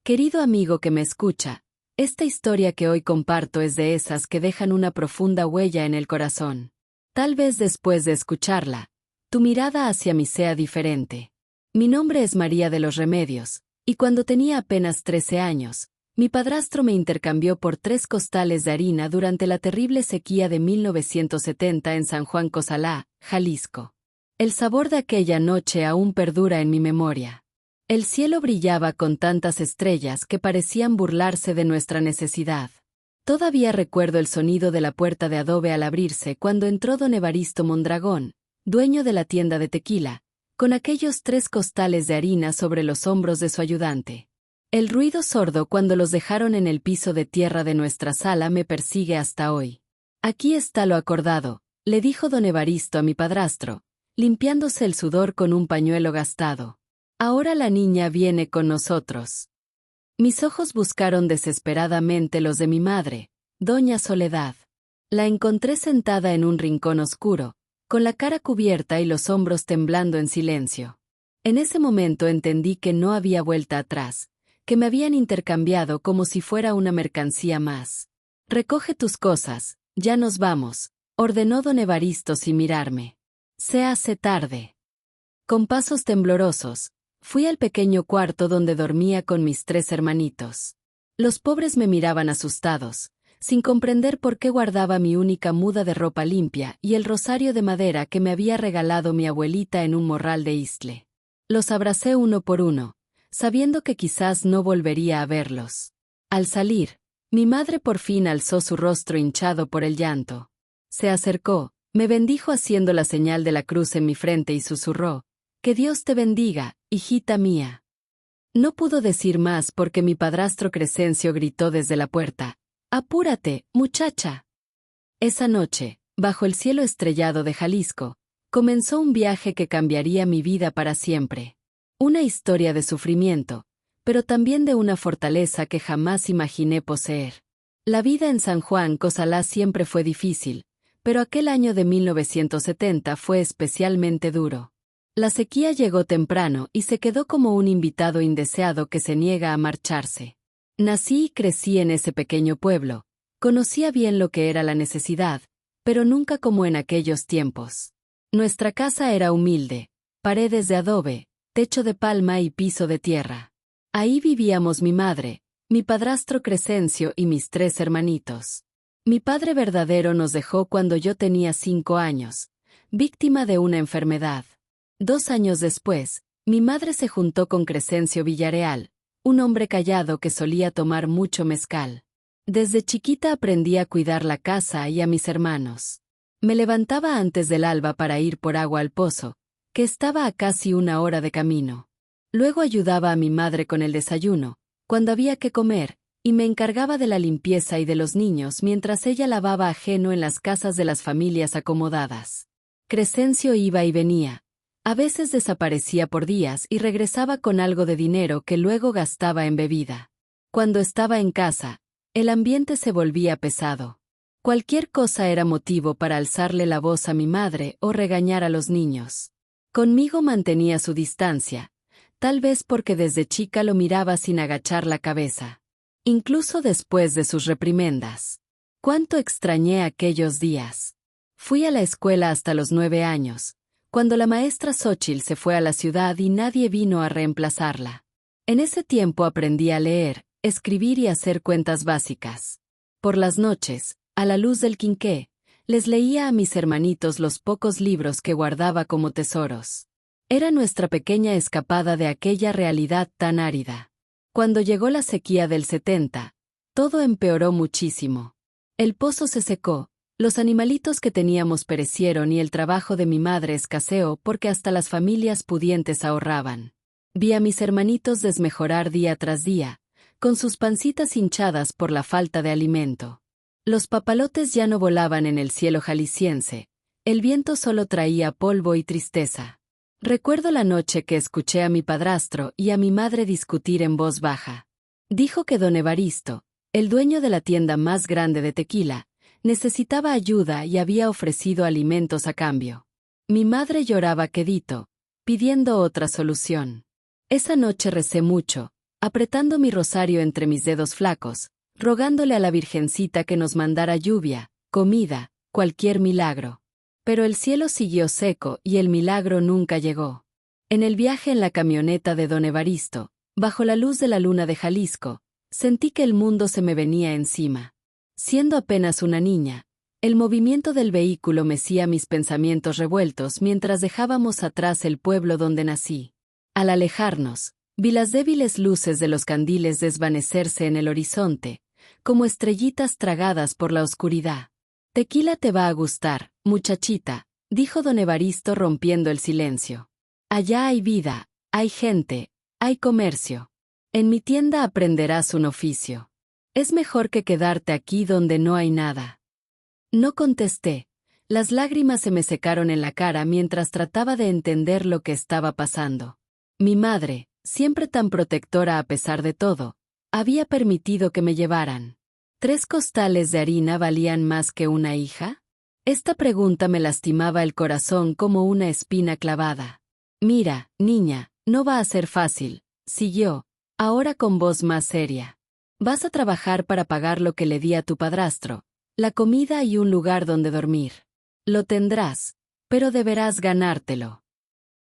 Querido amigo que me escucha, esta historia que hoy comparto es de esas que dejan una profunda huella en el corazón. Tal vez después de escucharla, tu mirada hacia mí sea diferente. Mi nombre es María de los Remedios, y cuando tenía apenas 13 años, mi padrastro me intercambió por 3 costales de harina durante la terrible sequía de 1970 en San Juan Cozalá, Jalisco. El sabor de aquella noche aún perdura en mi memoria. El cielo brillaba con tantas estrellas que parecían burlarse de nuestra necesidad. Todavía recuerdo el sonido de la puerta de adobe al abrirse cuando entró don Evaristo Mondragón, dueño de la tienda de tequila, con aquellos 3 costales de harina sobre los hombros de su ayudante. El ruido sordo cuando los dejaron en el piso de tierra de nuestra sala me persigue hasta hoy. Aquí está lo acordado, le dijo don Evaristo a mi padrastro, limpiándose el sudor con un pañuelo gastado. Ahora la niña viene con nosotros. Mis ojos buscaron desesperadamente los de mi madre, doña Soledad. La encontré sentada en un rincón oscuro, con la cara cubierta y los hombros temblando en silencio. En ese momento entendí que no había vuelta atrás, que me habían intercambiado como si fuera una mercancía más. Recoge tus cosas, ya nos vamos, ordenó don Evaristo sin mirarme. Se hace tarde. Con pasos temblorosos, fui al pequeño cuarto donde dormía con mis 3 hermanitos. Los pobres me miraban asustados, sin comprender por qué guardaba mi única muda de ropa limpia y el rosario de madera que me había regalado mi abuelita en un morral de Istle. Los abracé uno por uno, sabiendo que quizás no volvería a verlos. Al salir, mi madre por fin alzó su rostro hinchado por el llanto. Se acercó, me bendijo haciendo la señal de la cruz en mi frente y susurró: «Que Dios te bendiga, hijita mía». No pudo decir más porque mi padrastro Crescencio gritó desde la puerta: «¡Apúrate, muchacha!». Esa noche, bajo el cielo estrellado de Jalisco, comenzó un viaje que cambiaría mi vida para siempre. Una historia de sufrimiento, pero también de una fortaleza que jamás imaginé poseer. La vida en San Juan Cozalá siempre fue difícil, pero aquel año de 1970 fue especialmente duro. La sequía llegó temprano y se quedó como un invitado indeseado que se niega a marcharse. Nací y crecí en ese pequeño pueblo, conocía bien lo que era la necesidad, pero nunca como en aquellos tiempos. Nuestra casa era humilde, paredes de adobe, techo de palma y piso de tierra. Ahí vivíamos mi madre, mi padrastro Crescencio y mis 3 hermanitos. Mi padre verdadero nos dejó cuando yo tenía 5 años, víctima de una enfermedad. 2 años después, mi madre se juntó con Crescencio Villareal, un hombre callado que solía tomar mucho mezcal. Desde chiquita aprendí a cuidar la casa y a mis hermanos. Me levantaba antes del alba para ir por agua al pozo, que estaba a casi 1 hora de camino. Luego ayudaba a mi madre con el desayuno, cuando había que comer, y me encargaba de la limpieza y de los niños mientras ella lavaba ajeno en las casas de las familias acomodadas. Crescencio iba y venía. A veces desaparecía por días y regresaba con algo de dinero que luego gastaba en bebida. Cuando estaba en casa, el ambiente se volvía pesado. Cualquier cosa era motivo para alzarle la voz a mi madre o regañar a los niños. Conmigo mantenía su distancia, tal vez porque desde chica lo miraba sin agachar la cabeza. Incluso después de sus reprimendas. Cuánto extrañé aquellos días. Fui a la escuela hasta los 9 años, cuando la maestra Xóchitl se fue a la ciudad y nadie vino a reemplazarla. En ese tiempo aprendí a leer, escribir y hacer cuentas básicas. Por las noches, a la luz del quinqué, les leía a mis hermanitos los pocos libros que guardaba como tesoros. Era nuestra pequeña escapada de aquella realidad tan árida. Cuando llegó la sequía del 70, todo empeoró muchísimo. El pozo se secó, los animalitos que teníamos perecieron y el trabajo de mi madre escaseó porque hasta las familias pudientes ahorraban. Vi a mis hermanitos desmejorar día tras día, con sus pancitas hinchadas por la falta de alimento. Los papalotes ya no volaban en el cielo jalisciense, el viento solo traía polvo y tristeza. Recuerdo la noche que escuché a mi padrastro y a mi madre discutir en voz baja. Dijo que don Evaristo, el dueño de la tienda más grande de tequila, necesitaba ayuda y había ofrecido alimentos a cambio. Mi madre lloraba quedito, pidiendo otra solución. Esa noche recé mucho, apretando mi rosario entre mis dedos flacos, rogándole a la Virgencita que nos mandara lluvia, comida, cualquier milagro. Pero el cielo siguió seco y el milagro nunca llegó. En el viaje en la camioneta de don Evaristo, bajo la luz de la luna de Jalisco, sentí que el mundo se me venía encima. Siendo apenas una niña, el movimiento del vehículo mecía mis pensamientos revueltos mientras dejábamos atrás el pueblo donde nací. Al alejarnos, vi las débiles luces de los candiles desvanecerse en el horizonte, como estrellitas tragadas por la oscuridad. «Tequila te va a gustar, muchachita», dijo don Evaristo rompiendo el silencio. «Allá hay vida, hay gente, hay comercio. En mi tienda aprenderás un oficio. Es mejor que quedarte aquí donde no hay nada». No contesté. Las lágrimas se me secaron en la cara mientras trataba de entender lo que estaba pasando. Mi madre, siempre tan protectora a pesar de todo, había permitido que me llevaran. ¿3 costales de harina valían más que una hija? Esta pregunta me lastimaba el corazón como una espina clavada. «Mira, niña, no va a ser fácil», siguió, ahora con voz más seria. «Vas a trabajar para pagar lo que le di a tu padrastro, la comida y un lugar donde dormir. Lo tendrás, pero deberás ganártelo».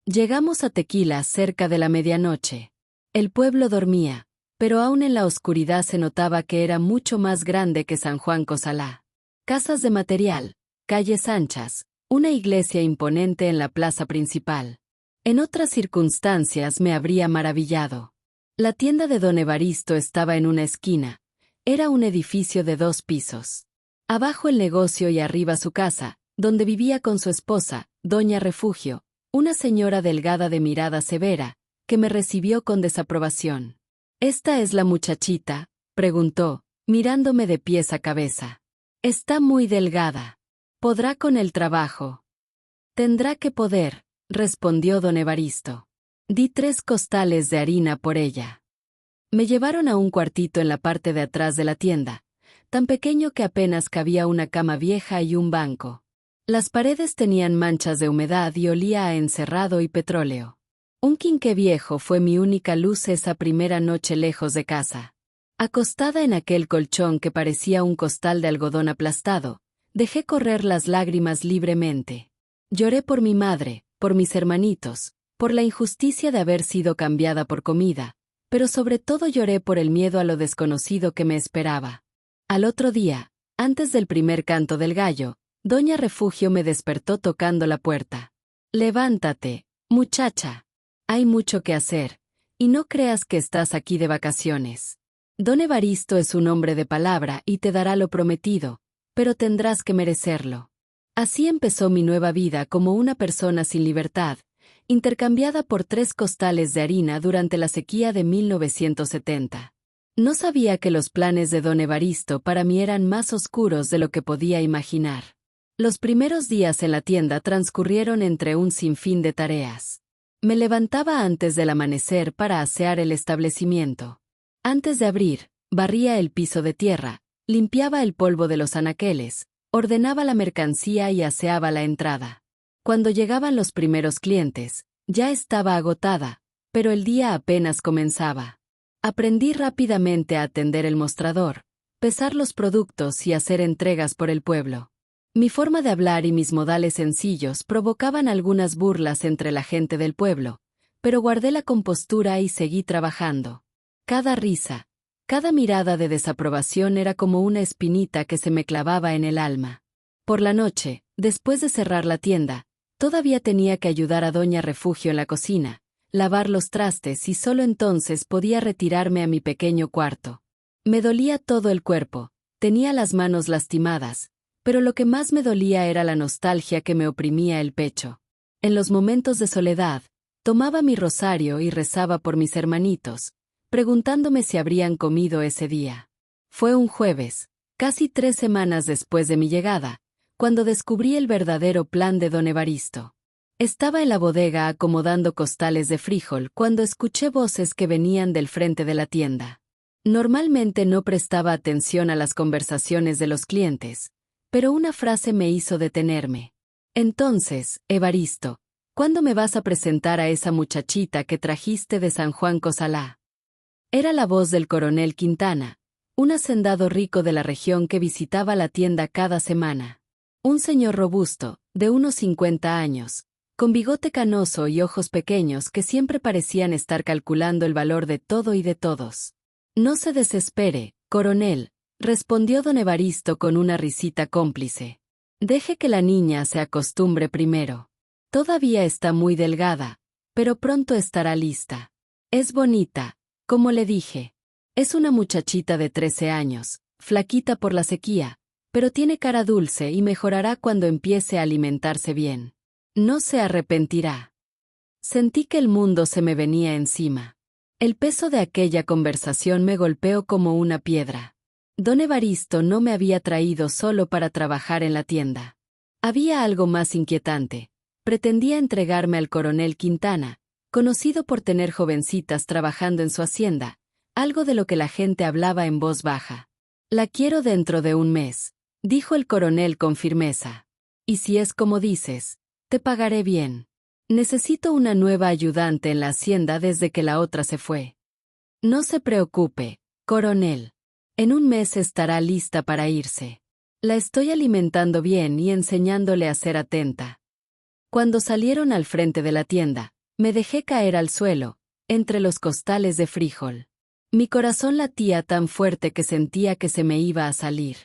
Llegamos a Tequila cerca de la medianoche. El pueblo dormía, pero aún en la oscuridad se notaba que era mucho más grande que San Juan Cosalá. Casas de material, calles anchas, una iglesia imponente en la plaza principal. En otras circunstancias me habría maravillado. La tienda de don Evaristo estaba en una esquina. Era un edificio de 2 pisos. Abajo el negocio y arriba su casa, donde vivía con su esposa, doña Refugio, una señora delgada de mirada severa, que me recibió con desaprobación. «¿Esta es la muchachita?», preguntó, mirándome de pies a cabeza. «Está muy delgada. ¿Podrá con el trabajo?». «Tendrá que poder», respondió don Evaristo. Di 3 costales de harina por ella. Me llevaron a un cuartito en la parte de atrás de la tienda, tan pequeño que apenas cabía una cama vieja y un banco. Las paredes tenían manchas de humedad y olía a encerrado y petróleo. Un quinqué viejo fue mi única luz esa primera noche lejos de casa. Acostada en aquel colchón que parecía un costal de algodón aplastado, dejé correr las lágrimas libremente. Lloré por mi madre, por mis hermanitos, por la injusticia de haber sido cambiada por comida, pero sobre todo lloré por el miedo a lo desconocido que me esperaba. Al otro día, antes del primer canto del gallo, doña Refugio me despertó tocando la puerta. «Levántate, muchacha. Hay mucho que hacer, y no creas que estás aquí de vacaciones. Don Evaristo es un hombre de palabra y te dará lo prometido, pero tendrás que merecerlo». Así empezó mi nueva vida como una persona sin libertad, intercambiada por 3 costales de harina durante la sequía de 1970. No sabía que los planes de don Evaristo para mí eran más oscuros de lo que podía imaginar. Los primeros días en la tienda transcurrieron entre un sinfín de tareas. Me levantaba antes del amanecer para asear el establecimiento. Antes de abrir, barría el piso de tierra, limpiaba el polvo de los anaqueles, ordenaba la mercancía y aseaba la entrada. Cuando llegaban los primeros clientes, ya estaba agotada, pero el día apenas comenzaba. Aprendí rápidamente a atender el mostrador, pesar los productos y hacer entregas por el pueblo. Mi forma de hablar y mis modales sencillos provocaban algunas burlas entre la gente del pueblo, pero guardé la compostura y seguí trabajando. Cada risa, cada mirada de desaprobación era como una espinita que se me clavaba en el alma. Por la noche, después de cerrar la tienda, todavía tenía que ayudar a doña Refugio en la cocina, lavar los trastes y solo entonces podía retirarme a mi pequeño cuarto. Me dolía todo el cuerpo, tenía las manos lastimadas, pero lo que más me dolía era la nostalgia que me oprimía el pecho. En los momentos de soledad, tomaba mi rosario y rezaba por mis hermanitos, preguntándome si habrían comido ese día. Fue un jueves, casi 3 semanas después de mi llegada, cuando descubrí el verdadero plan de don Evaristo. Estaba en la bodega acomodando costales de frijol cuando escuché voces que venían del frente de la tienda. Normalmente no prestaba atención a las conversaciones de los clientes, pero una frase me hizo detenerme. «Entonces, Evaristo, ¿cuándo me vas a presentar a esa muchachita que trajiste de San Juan Cosalá?». Era la voz del coronel Quintana, un hacendado rico de la región que visitaba la tienda cada semana. Un señor robusto, de unos 50 años, con bigote canoso y ojos pequeños que siempre parecían estar calculando el valor de todo y de todos. «No se desespere, coronel», respondió don Evaristo con una risita cómplice. «Deje que la niña se acostumbre primero. Todavía está muy delgada, pero pronto estará lista. Es bonita, como le dije. Es una muchachita de 13 años, flaquita por la sequía, pero tiene cara dulce y mejorará cuando empiece a alimentarse bien. No se arrepentirá». Sentí que el mundo se me venía encima. El peso de aquella conversación me golpeó como una piedra. Don Evaristo no me había traído solo para trabajar en la tienda. Había algo más inquietante. Pretendía entregarme al coronel Quintana, conocido por tener jovencitas trabajando en su hacienda, algo de lo que la gente hablaba en voz baja. «La quiero dentro de un mes», dijo el coronel con firmeza. «Y si es como dices, te pagaré bien. Necesito una nueva ayudante en la hacienda desde que la otra se fue». «No se preocupe, coronel. En un mes estará lista para irse. La estoy alimentando bien y enseñándole a ser atenta». Cuando salieron al frente de la tienda, me dejé caer al suelo, entre los costales de frijol. Mi corazón latía tan fuerte que sentía que se me iba a salir.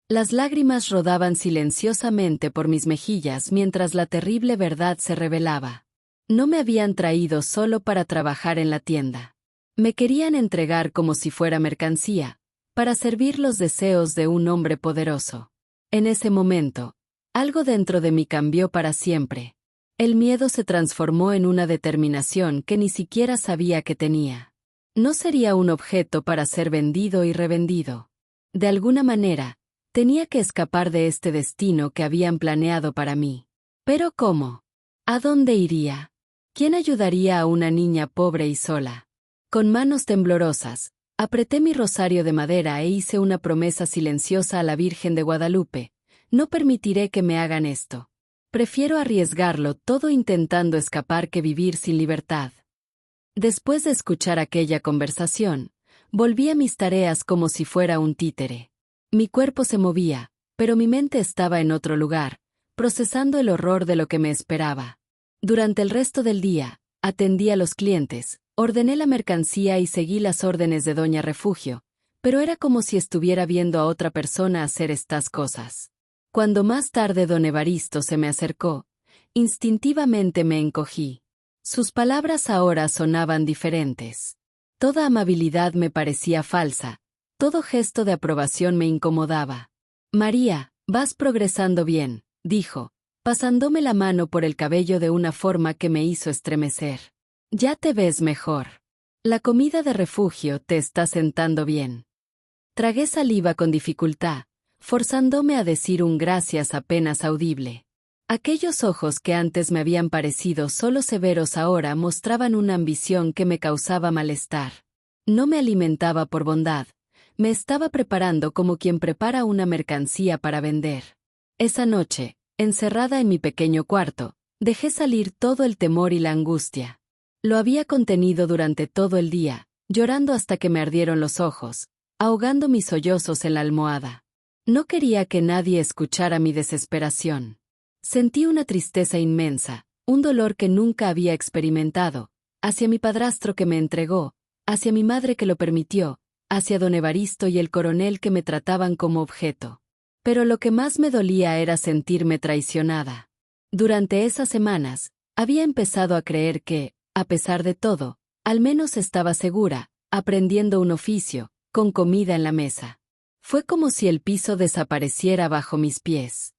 Las lágrimas rodaban silenciosamente por mis mejillas mientras la terrible verdad se revelaba. No me habían traído solo para trabajar en la tienda. Me querían entregar como si fuera mercancía, para servir los deseos de un hombre poderoso. En ese momento, algo dentro de mí cambió para siempre. El miedo se transformó en una determinación que ni siquiera sabía que tenía. No sería un objeto para ser vendido y revendido. De alguna manera, tenía que escapar de este destino que habían planeado para mí. ¿Pero cómo? ¿A dónde iría? ¿Quién ayudaría a una niña pobre y sola? Con manos temblorosas, apreté mi rosario de madera e hice una promesa silenciosa a la Virgen de Guadalupe: «No permitiré que me hagan esto. Prefiero arriesgarlo todo intentando escapar que vivir sin libertad». Después de escuchar aquella conversación, volví a mis tareas como si fuera un títere. Mi cuerpo se movía, pero mi mente estaba en otro lugar, procesando el horror de lo que me esperaba. Durante el resto del día, atendí a los clientes, ordené la mercancía y seguí las órdenes de Doña Refugio, pero era como si estuviera viendo a otra persona hacer estas cosas. Cuando más tarde don Evaristo se me acercó, instintivamente me encogí. Sus palabras ahora sonaban diferentes. Toda amabilidad me parecía falsa, todo gesto de aprobación me incomodaba. «María, vas progresando bien», dijo, pasándome la mano por el cabello de una forma que me hizo estremecer. «Ya te ves mejor. La comida de Refugio te está sentando bien». Tragué saliva con dificultad, forzándome a decir un gracias apenas audible. Aquellos ojos que antes me habían parecido solo severos ahora mostraban una ambición que me causaba malestar. No me alimentaba por bondad, me estaba preparando como quien prepara una mercancía para vender. Esa noche, encerrada en mi pequeño cuarto, dejé salir todo el temor y la angustia. Lo había contenido durante todo el día, llorando hasta que me ardieron los ojos, ahogando mis sollozos en la almohada. No quería que nadie escuchara mi desesperación. Sentí una tristeza inmensa, un dolor que nunca había experimentado, hacia mi padrastro que me entregó, hacia mi madre que lo permitió, hacia don Evaristo y el coronel que me trataban como objeto. Pero lo que más me dolía era sentirme traicionada. Durante esas semanas, había empezado a creer que, a pesar de todo, al menos estaba segura, aprendiendo un oficio, con comida en la mesa. Fue como si el piso desapareciera bajo mis pies.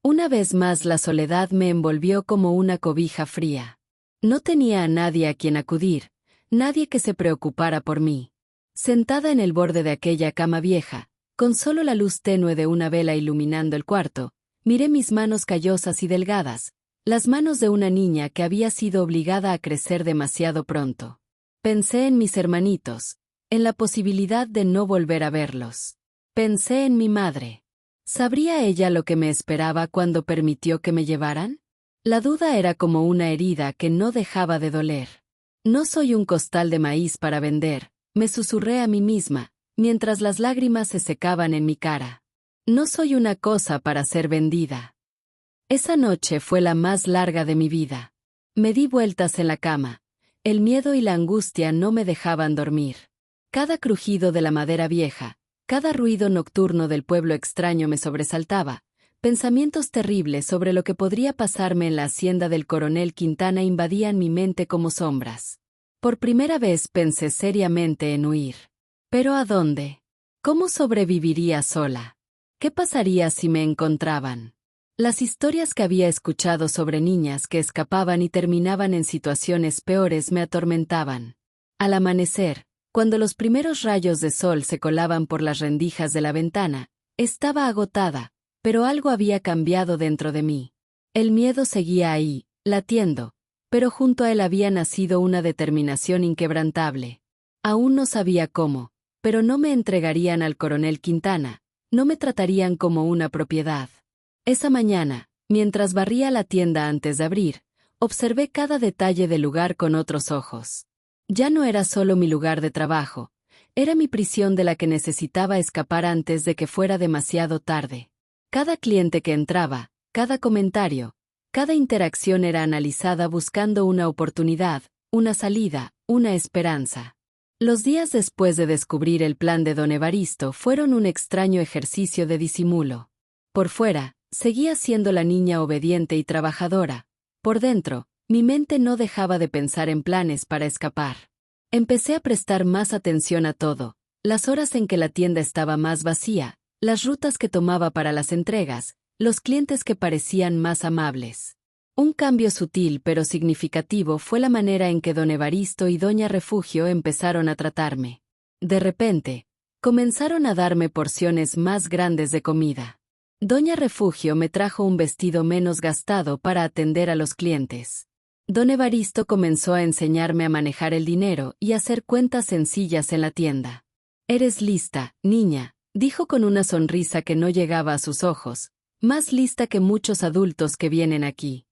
Una vez más la soledad me envolvió como una cobija fría. No tenía a nadie a quien acudir, nadie que se preocupara por mí. Sentada en el borde de aquella cama vieja, con solo la luz tenue de una vela iluminando el cuarto, miré mis manos callosas y delgadas, las manos de una niña que había sido obligada a crecer demasiado pronto. Pensé en mis hermanitos, en la posibilidad de no volver a verlos. Pensé en mi madre. ¿Sabría ella lo que me esperaba cuando permitió que me llevaran? La duda era como una herida que no dejaba de doler. No soy un costal de maíz para vender, me susurré a mí misma, mientras las lágrimas se secaban en mi cara. No soy una cosa para ser vendida. Esa noche fue la más larga de mi vida. Me di vueltas en la cama. El miedo y la angustia no me dejaban dormir. Cada crujido de la madera vieja, cada ruido nocturno del pueblo extraño me sobresaltaba. Pensamientos terribles sobre lo que podría pasarme en la hacienda del coronel Quintana invadían mi mente como sombras. Por primera vez pensé seriamente en huir. ¿Pero a dónde? ¿Cómo sobreviviría sola? ¿Qué pasaría si me encontraban? Las historias que había escuchado sobre niñas que escapaban y terminaban en situaciones peores me atormentaban. Al amanecer, cuando los primeros rayos de sol se colaban por las rendijas de la ventana, estaba agotada, pero algo había cambiado dentro de mí. El miedo seguía ahí, latiendo, pero junto a él había nacido una determinación inquebrantable. Aún no sabía cómo, pero no me entregarían al coronel Quintana, no me tratarían como una propiedad. Esa mañana, mientras barría la tienda antes de abrir, observé cada detalle del lugar con otros ojos. Ya no era solo mi lugar de trabajo, era mi prisión de la que necesitaba escapar antes de que fuera demasiado tarde. Cada cliente que entraba, cada comentario, cada interacción era analizada buscando una oportunidad, una salida, una esperanza. Los días después de descubrir el plan de don Evaristo fueron un extraño ejercicio de disimulo. Por fuera, seguía siendo la niña obediente y trabajadora. Por dentro, mi mente no dejaba de pensar en planes para escapar. Empecé a prestar más atención a todo, las horas en que la tienda estaba más vacía, las rutas que tomaba para las entregas, los clientes que parecían más amables. Un cambio sutil pero significativo fue la manera en que don Evaristo y doña Refugio empezaron a tratarme. De repente, comenzaron a darme porciones más grandes de comida. Doña Refugio me trajo un vestido menos gastado para atender a los clientes. Don Evaristo comenzó a enseñarme a manejar el dinero y hacer cuentas sencillas en la tienda. «Eres lista, niña», dijo con una sonrisa que no llegaba a sus ojos, más lista que muchos adultos que vienen aquí.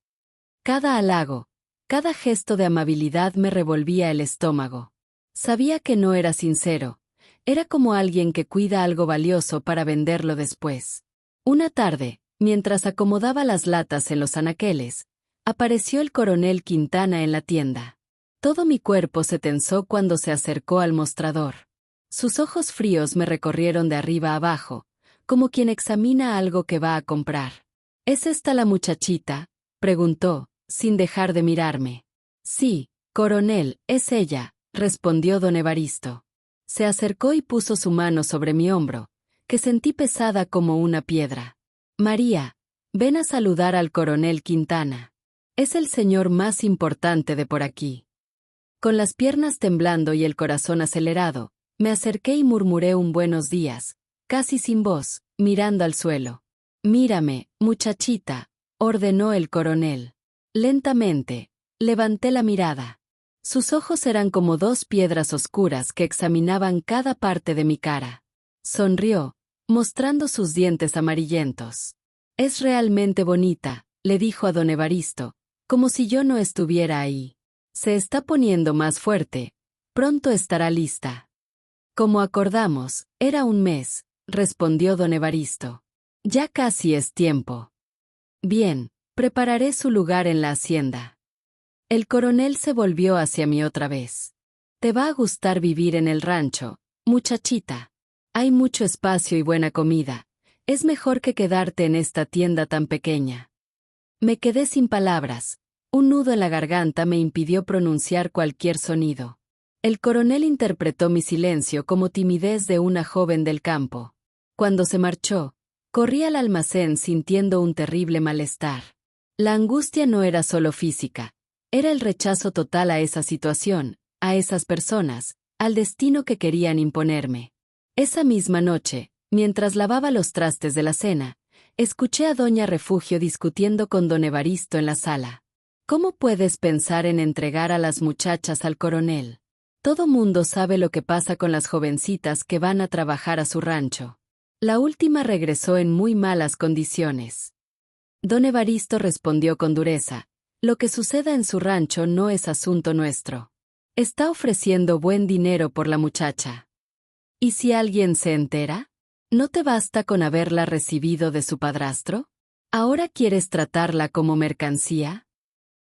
Cada halago, cada gesto de amabilidad me revolvía el estómago. Sabía que no era sincero, era como alguien que cuida algo valioso para venderlo después. Una tarde, mientras acomodaba las latas en los anaqueles, apareció el coronel Quintana en la tienda. Todo mi cuerpo se tensó cuando se acercó al mostrador. Sus ojos fríos me recorrieron de arriba a abajo, como quien examina algo que va a comprar. ¿Es esta la muchachita?, preguntó, sin dejar de mirarme. Sí, coronel, es ella, respondió don Evaristo. Se acercó y puso su mano sobre mi hombro, que sentí pesada como una piedra. María, ven a saludar al coronel Quintana. Es el señor más importante de por aquí. Con las piernas temblando y el corazón acelerado, me acerqué y murmuré un buenos días, casi sin voz, mirando al suelo. Mírame, muchachita, ordenó el coronel. Lentamente, levanté la mirada. Sus ojos eran como dos piedras oscuras que examinaban cada parte de mi cara. Sonrió, mostrando sus dientes amarillentos. «Es realmente bonita», le dijo a don Evaristo, como si yo no estuviera ahí. «Se está poniendo más fuerte. Pronto estará lista». «Como acordamos, era un mes», respondió don Evaristo. «Ya casi es tiempo». «Bien, prepararé su lugar en la hacienda». El coronel se volvió hacia mí otra vez. «Te va a gustar vivir en el rancho, muchachita. Hay mucho espacio y buena comida. Es mejor que quedarte en esta tienda tan pequeña». Me quedé sin palabras. Un nudo en la garganta me impidió pronunciar cualquier sonido. El coronel interpretó mi silencio como timidez de una joven del campo. Cuando se marchó, corrí al almacén sintiendo un terrible malestar. La angustia no era solo física, era el rechazo total a esa situación, a esas personas, al destino que querían imponerme. Esa misma noche, mientras lavaba los trastes de la cena, escuché a doña Refugio discutiendo con don Evaristo en la sala. «¿Cómo puedes pensar en entregar a las muchachas al coronel? Todo mundo sabe lo que pasa con las jovencitas que van a trabajar a su rancho. La última regresó en muy malas condiciones». Don Evaristo respondió con dureza: «Lo que suceda en su rancho no es asunto nuestro. Está ofreciendo buen dinero por la muchacha. ¿Y si alguien se entera? ¿No te basta con haberla recibido de su padrastro? ¿Ahora quieres tratarla como mercancía?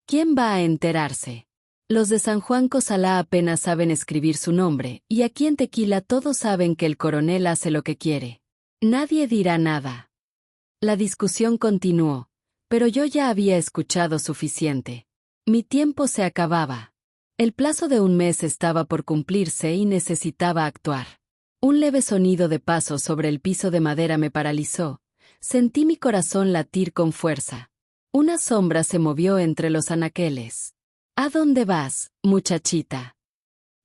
¿Quién va a enterarse? Los de San Juan Cosalá apenas saben escribir su nombre, y aquí en Tequila todos saben que el coronel hace lo que quiere. Nadie dirá nada. La discusión continuó, pero yo ya había escuchado suficiente. Mi tiempo se acababa. El plazo de un mes estaba por cumplirse y necesitaba actuar. Un leve sonido de pasos sobre el piso de madera me paralizó. Sentí mi corazón latir con fuerza. Una sombra se movió entre los anaqueles. ¿A dónde vas, muchachita?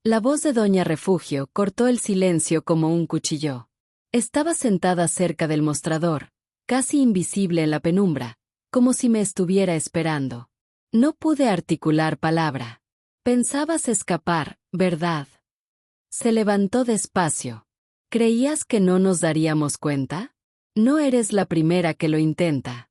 La voz de Doña Refugio cortó el silencio como un cuchillo. Estaba sentada cerca del mostrador, casi invisible en la penumbra, como si me estuviera esperando. No pude articular palabra. Pensabas escapar, ¿verdad? Se levantó despacio. ¿Creías que no nos daríamos cuenta? No eres la primera que lo intenta.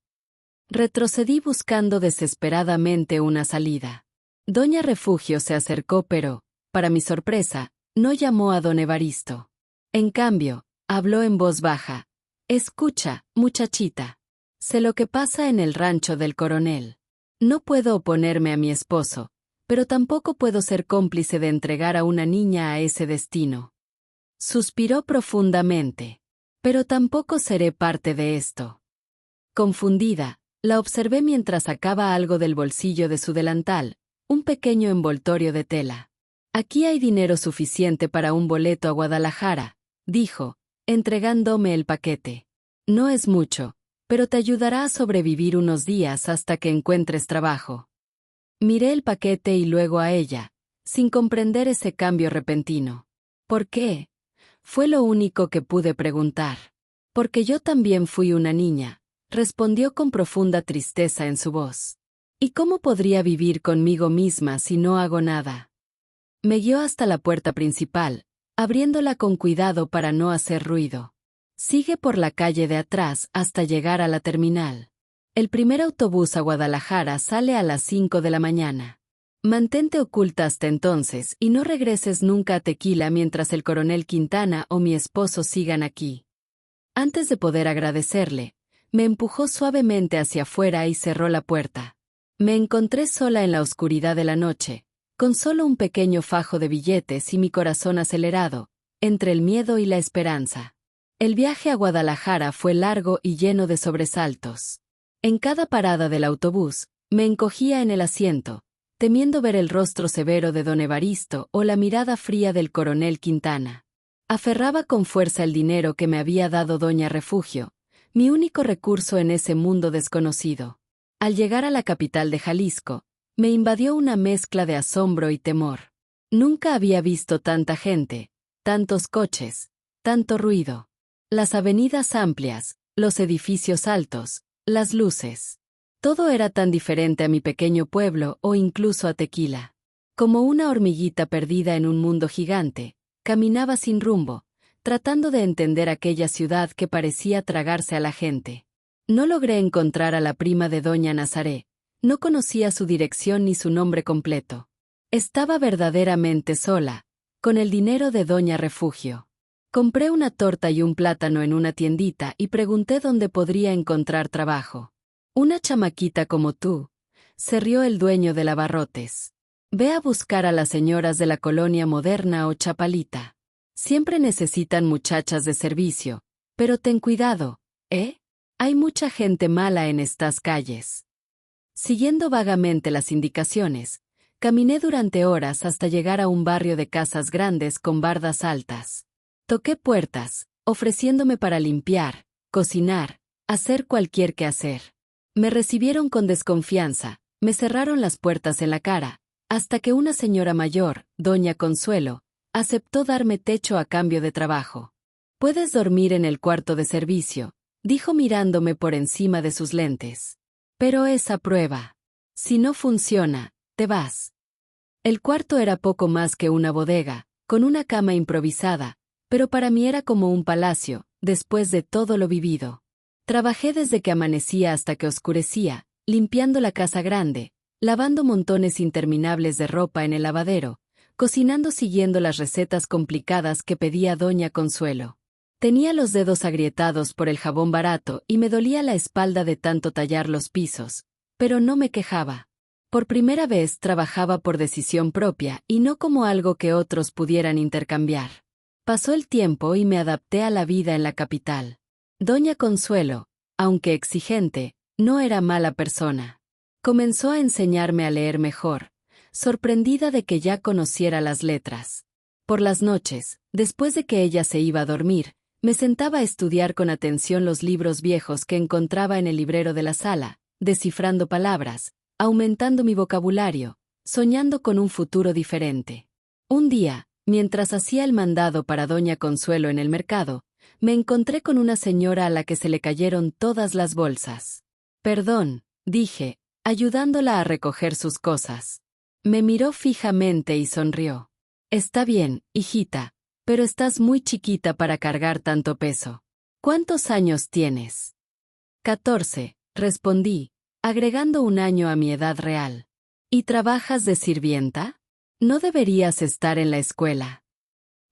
Retrocedí buscando desesperadamente una salida. Doña Refugio se acercó pero, para mi sorpresa, no llamó a don Evaristo. En cambio, habló en voz baja. Escucha, muchachita. Sé lo que pasa en el rancho del coronel. No puedo oponerme a mi esposo, pero tampoco puedo ser cómplice de entregar a una niña a ese destino. Suspiró profundamente. Pero tampoco seré parte de esto. Confundida, la observé mientras sacaba algo del bolsillo de su delantal, un pequeño envoltorio de tela. Aquí hay dinero suficiente para un boleto a Guadalajara, dijo, entregándome el paquete. No es mucho, pero te ayudará a sobrevivir unos días hasta que encuentres trabajo. Miré el paquete y luego a ella, sin comprender ese cambio repentino. ¿Por qué? Fue lo único que pude preguntar. Porque yo también fui una niña, respondió con profunda tristeza en su voz. ¿Y cómo podría vivir conmigo misma si no hago nada? Me guió hasta la puerta principal, abriéndola con cuidado para no hacer ruido. Sigue por la calle de atrás hasta llegar a la terminal. El primer autobús a Guadalajara sale a las 5 de la mañana. Mantente oculta hasta entonces y no regreses nunca a Tequila mientras el coronel Quintana o mi esposo sigan aquí. Antes de poder agradecerle, me empujó suavemente hacia afuera y cerró la puerta. Me encontré sola en la oscuridad de la noche, con solo un pequeño fajo de billetes y mi corazón acelerado, entre el miedo y la esperanza. El viaje a Guadalajara fue largo y lleno de sobresaltos. En cada parada del autobús, me encogía en el asiento, temiendo ver el rostro severo de don Evaristo o la mirada fría del coronel Quintana. Aferraba con fuerza el dinero que me había dado doña Refugio, mi único recurso en ese mundo desconocido. Al llegar a la capital de Jalisco, me invadió una mezcla de asombro y temor. Nunca había visto tanta gente, tantos coches, tanto ruido. Las avenidas amplias, los edificios altos, las luces. Todo era tan diferente a mi pequeño pueblo o incluso a Tequila. Como una hormiguita perdida en un mundo gigante, caminaba sin rumbo, tratando de entender aquella ciudad que parecía tragarse a la gente. No logré encontrar a la prima de doña Nazaré, no conocía su dirección ni su nombre completo. Estaba verdaderamente sola, con el dinero de doña Refugio. Compré una torta y un plátano en una tiendita y pregunté dónde podría encontrar trabajo. Una chamaquita como tú, se rió el dueño del abarrotes. Ve a buscar a las señoras de la colonia Moderna o Chapalita. Siempre necesitan muchachas de servicio, pero ten cuidado, ¿eh? Hay mucha gente mala en estas calles. Siguiendo vagamente las indicaciones, caminé durante horas hasta llegar a un barrio de casas grandes con bardas altas. Toqué puertas, ofreciéndome para limpiar, cocinar, hacer cualquier quehacer. Me recibieron con desconfianza, me cerraron las puertas en la cara, hasta que una señora mayor, doña Consuelo, aceptó darme techo a cambio de trabajo. Puedes dormir en el cuarto de servicio, dijo mirándome por encima de sus lentes. Pero es a prueba. Si no funciona, te vas. El cuarto era poco más que una bodega, con una cama improvisada, pero para mí era como un palacio, después de todo lo vivido. Trabajé desde que amanecía hasta que oscurecía, limpiando la casa grande, lavando montones interminables de ropa en el lavadero, cocinando siguiendo las recetas complicadas que pedía doña Consuelo. Tenía los dedos agrietados por el jabón barato y me dolía la espalda de tanto tallar los pisos, pero no me quejaba. Por primera vez trabajaba por decisión propia y no como algo que otros pudieran intercambiar. Pasó el tiempo y me adapté a la vida en la capital. Doña Consuelo, aunque exigente, no era mala persona. Comenzó a enseñarme a leer mejor, sorprendida de que ya conociera las letras. Por las noches, después de que ella se iba a dormir, me sentaba a estudiar con atención los libros viejos que encontraba en el librero de la sala, descifrando palabras, aumentando mi vocabulario, soñando con un futuro diferente. Un día, mientras hacía el mandado para doña Consuelo en el mercado, me encontré con una señora a la que se le cayeron todas las bolsas. «Perdón», dije, ayudándola a recoger sus cosas. Me miró fijamente y sonrió. «Está bien, hijita, pero estás muy chiquita para cargar tanto peso. ¿Cuántos años tienes?» 14, respondí, agregando un año a mi edad real. «¿Y trabajas de sirvienta? ¿No deberías estar en la escuela?»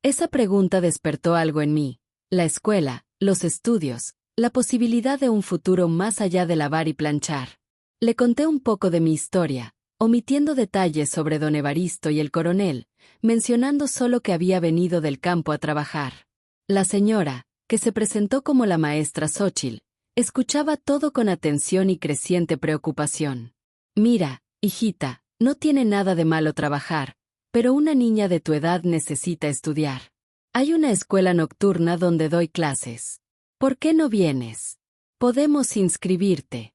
Esa pregunta despertó algo en mí. La escuela, los estudios, la posibilidad de un futuro más allá de lavar y planchar. Le conté un poco de mi historia, omitiendo detalles sobre don Evaristo y el coronel, mencionando solo que había venido del campo a trabajar. La señora, que se presentó como la maestra Xóchitl, escuchaba todo con atención y creciente preocupación. «Mira, hijita, no tiene nada de malo trabajar, pero una niña de tu edad necesita estudiar. Hay una escuela nocturna donde doy clases. ¿Por qué no vienes? Podemos inscribirte».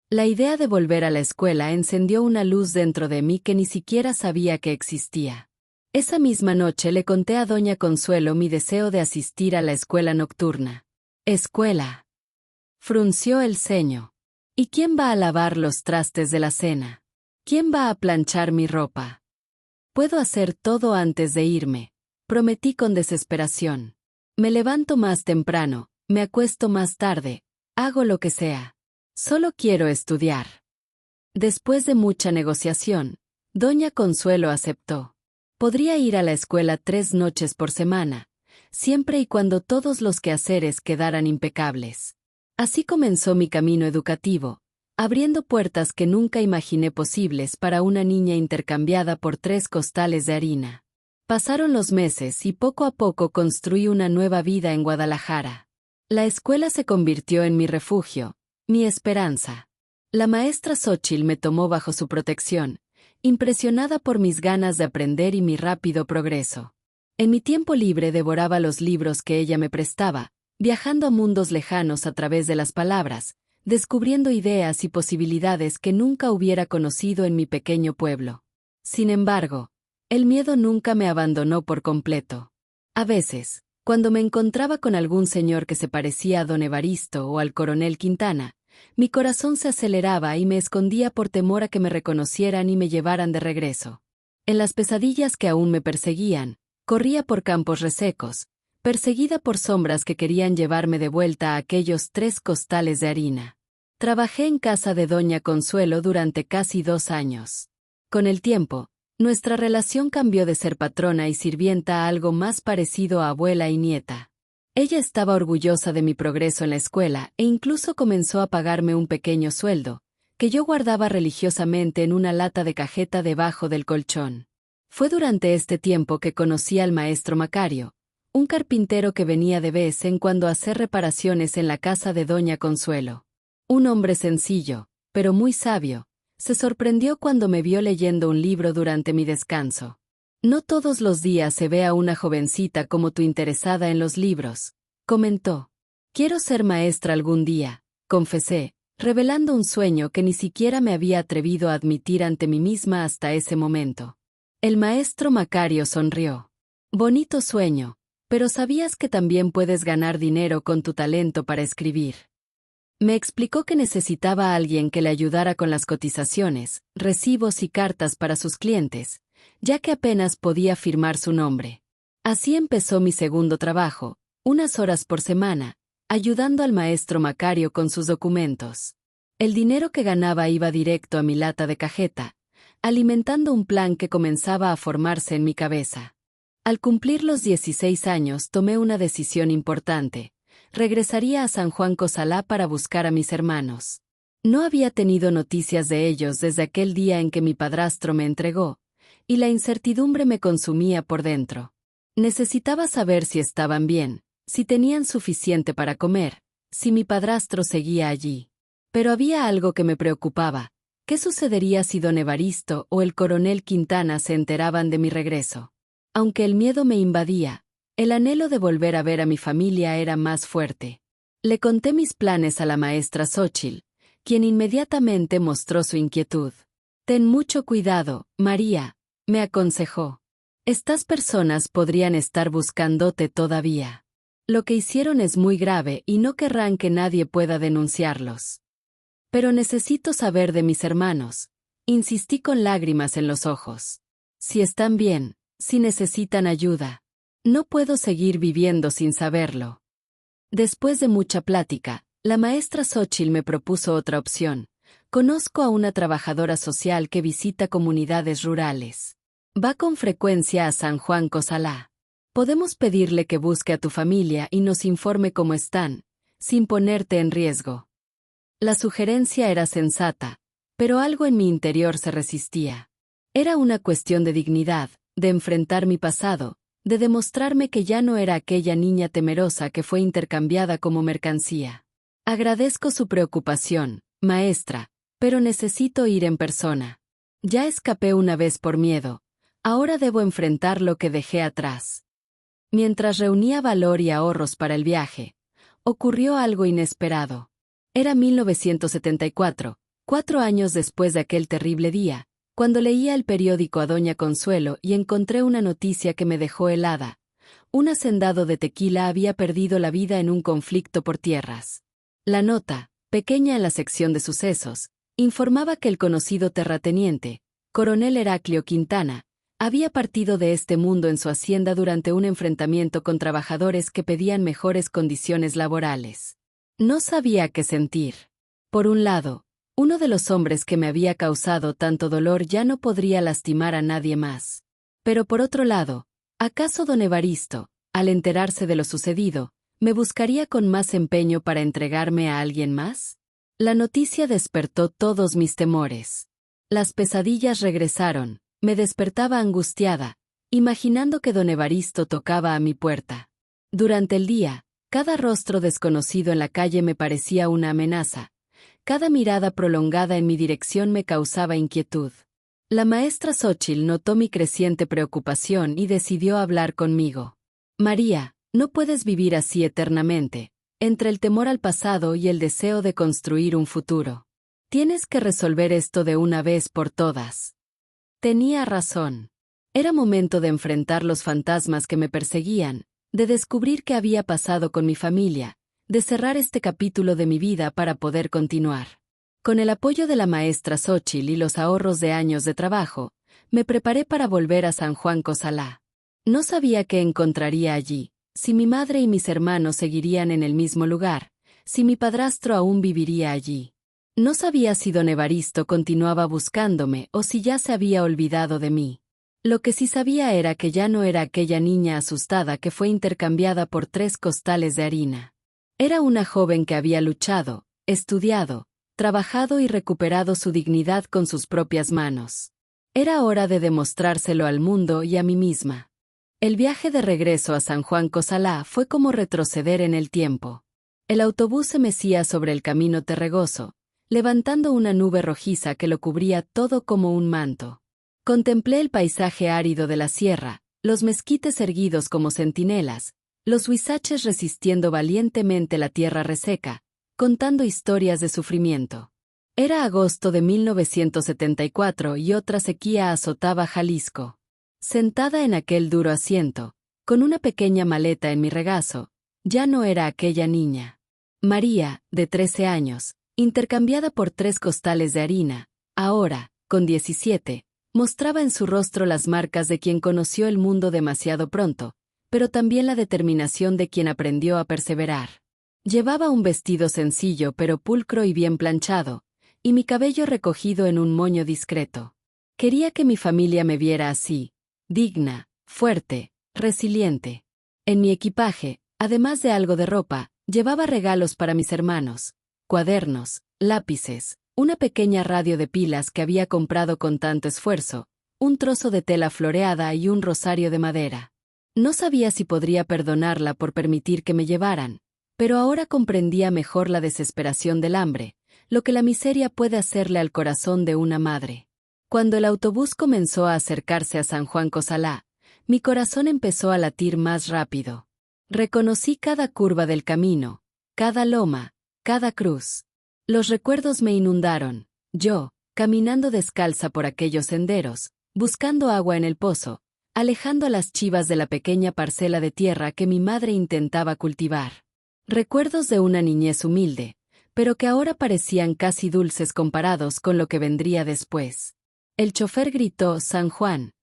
La idea de volver a la escuela encendió una luz dentro de mí que ni siquiera sabía que existía. Esa misma noche le conté a doña Consuelo mi deseo de asistir a la escuela nocturna. «¿Escuela?», frunció el ceño. «¿Y quién va a lavar los trastes de la cena? ¿Quién va a planchar mi ropa?» «Puedo hacer todo antes de irme», prometí con desesperación. «Me levanto más temprano, me acuesto más tarde, hago lo que sea. Solo quiero estudiar». Después de mucha negociación, doña Consuelo aceptó. Podría ir a la escuela 3 noches por semana, siempre y cuando todos los quehaceres quedaran impecables. Así comenzó mi camino educativo, abriendo puertas que nunca imaginé posibles para una niña intercambiada por 3 costales de harina. Pasaron los meses y poco a poco construí una nueva vida en Guadalajara. La escuela se convirtió en mi refugio, mi esperanza. La maestra Xóchitl me tomó bajo su protección, impresionada por mis ganas de aprender y mi rápido progreso. En mi tiempo libre devoraba los libros que ella me prestaba, viajando a mundos lejanos a través de las palabras, descubriendo ideas y posibilidades que nunca hubiera conocido en mi pequeño pueblo. Sin embargo, el miedo nunca me abandonó por completo. A veces, cuando me encontraba con algún señor que se parecía a don Evaristo o al coronel Quintana, mi corazón se aceleraba y me escondía por temor a que me reconocieran y me llevaran de regreso. En las pesadillas que aún me perseguían, corría por campos resecos, perseguida por sombras que querían llevarme de vuelta a aquellos 3 costales de harina. Trabajé en casa de doña Consuelo durante casi 2 años. Con el tiempo, nuestra relación cambió de ser patrona y sirvienta a algo más parecido a abuela y nieta. Ella estaba orgullosa de mi progreso en la escuela e incluso comenzó a pagarme un pequeño sueldo, que yo guardaba religiosamente en una lata de cajeta debajo del colchón. Fue durante este tiempo que conocí al maestro Macario, un carpintero que venía de vez en cuando a hacer reparaciones en la casa de doña Consuelo. Un hombre sencillo, pero muy sabio, se sorprendió cuando me vio leyendo un libro durante mi descanso. «No todos los días se ve a una jovencita como tú interesada en los libros», comentó. «Quiero ser maestra algún día», confesé, revelando un sueño que ni siquiera me había atrevido a admitir ante mí misma hasta ese momento. El maestro Macario sonrió. «Bonito sueño, pero ¿sabías que también puedes ganar dinero con tu talento para escribir?». Me explicó que necesitaba a alguien que le ayudara con las cotizaciones, recibos y cartas para sus clientes, ya que apenas podía firmar su nombre. Así empezó mi segundo trabajo, unas horas por semana, ayudando al maestro Macario con sus documentos. El dinero que ganaba iba directo a mi lata de cajeta, alimentando un plan que comenzaba a formarse en mi cabeza. Al cumplir los 16 años tomé una decisión importante. Regresaría a San Juan Cosalá para buscar a mis hermanos. No había tenido noticias de ellos desde aquel día en que mi padrastro me entregó, y la incertidumbre me consumía por dentro. Necesitaba saber si estaban bien, si tenían suficiente para comer, si mi padrastro seguía allí. Pero había algo que me preocupaba. ¿Qué sucedería si don Evaristo o el coronel Quintana se enteraban de mi regreso? Aunque el miedo me invadía, el anhelo de volver a ver a mi familia era más fuerte. Le conté mis planes a la maestra Xóchitl, quien inmediatamente mostró su inquietud. «Ten mucho cuidado, María», me aconsejó. «Estas personas podrían estar buscándote todavía. Lo que hicieron es muy grave y no querrán que nadie pueda denunciarlos». «Pero necesito saber de mis hermanos», insistí con lágrimas en los ojos. «Si están bien, si necesitan ayuda. No puedo seguir viviendo sin saberlo». Después de mucha plática, la maestra Xóchitl me propuso otra opción. «Conozco a una trabajadora social que visita comunidades rurales. Va con frecuencia a San Juan Cosalá. Podemos pedirle que busque a tu familia y nos informe cómo están, sin ponerte en riesgo». La sugerencia era sensata, pero algo en mi interior se resistía. Era una cuestión de dignidad, de enfrentar mi pasado, de demostrarme que ya no era aquella niña temerosa que fue intercambiada como mercancía. «Agradezco su preocupación, maestra, pero necesito ir en persona. Ya escapé una vez por miedo, ahora debo enfrentar lo que dejé atrás». Mientras reunía valor y ahorros para el viaje, ocurrió algo inesperado. Era 1974, 4 años después de aquel terrible día, cuando leía el periódico a doña Consuelo y encontré una noticia que me dejó helada. Un hacendado de Tequila había perdido la vida en un conflicto por tierras. La nota, pequeña en la sección de sucesos, informaba que el conocido terrateniente, coronel Heraclio Quintana, había partido de este mundo en su hacienda durante un enfrentamiento con trabajadores que pedían mejores condiciones laborales. No sabía qué sentir. Por un lado, uno de los hombres que me había causado tanto dolor ya no podría lastimar a nadie más. Pero por otro lado, ¿acaso don Evaristo, al enterarse de lo sucedido, me buscaría con más empeño para entregarme a alguien más? La noticia despertó todos mis temores. Las pesadillas regresaron, me despertaba angustiada, imaginando que don Evaristo tocaba a mi puerta. Durante el día, cada rostro desconocido en la calle me parecía una amenaza. Cada mirada prolongada en mi dirección me causaba inquietud. La maestra Xóchitl notó mi creciente preocupación y decidió hablar conmigo. «María, no puedes vivir así eternamente, entre el temor al pasado y el deseo de construir un futuro. Tienes que resolver esto de una vez por todas». Tenía razón. Era momento de enfrentar los fantasmas que me perseguían, de descubrir qué había pasado con mi familia, de cerrar este capítulo de mi vida para poder continuar. Con el apoyo de la maestra Xóchitl y los ahorros de años de trabajo, me preparé para volver a San Juan Cosalá. No sabía qué encontraría allí, si mi madre y mis hermanos seguirían en el mismo lugar, si mi padrastro aún viviría allí. No sabía si don Evaristo continuaba buscándome o si ya se había olvidado de mí. Lo que sí sabía era que ya no era aquella niña asustada que fue intercambiada por 3 costales de harina. Era una joven que había luchado, estudiado, trabajado y recuperado su dignidad con sus propias manos. Era hora de demostrárselo al mundo y a mí misma. El viaje de regreso a San Juan Cosalá fue como retroceder en el tiempo. El autobús se mecía sobre el camino terregoso, levantando una nube rojiza que lo cubría todo como un manto. Contemplé el paisaje árido de la sierra, los mezquites erguidos como centinelas, los huizaches resistiendo valientemente la tierra reseca, contando historias de sufrimiento. Era agosto de 1974 y otra sequía azotaba Jalisco. Sentada en aquel duro asiento, con una pequeña maleta en mi regazo, ya no era aquella niña. María, de 13 años, intercambiada por 3 costales de harina, ahora, con 17, mostraba en su rostro las marcas de quien conoció el mundo demasiado pronto, pero también la determinación de quien aprendió a perseverar. Llevaba un vestido sencillo pero pulcro y bien planchado, y mi cabello recogido en un moño discreto. Quería que mi familia me viera así, digna, fuerte, resiliente. En mi equipaje, además de algo de ropa, llevaba regalos para mis hermanos, cuadernos, lápices, una pequeña radio de pilas que había comprado con tanto esfuerzo, un trozo de tela floreada y un rosario de madera. No sabía si podría perdonarla por permitir que me llevaran, pero ahora comprendía mejor la desesperación del hambre, lo que la miseria puede hacerle al corazón de una madre. Cuando el autobús comenzó a acercarse a San Juan Cosalá, mi corazón empezó a latir más rápido. Reconocí cada curva del camino, cada loma, cada cruz. Los recuerdos me inundaron, yo, caminando descalza por aquellos senderos, buscando agua en el pozo, alejando a las chivas de la pequeña parcela de tierra que mi madre intentaba cultivar. Recuerdos de una niñez humilde, pero que ahora parecían casi dulces comparados con lo que vendría después. El chofer gritó «San Juan»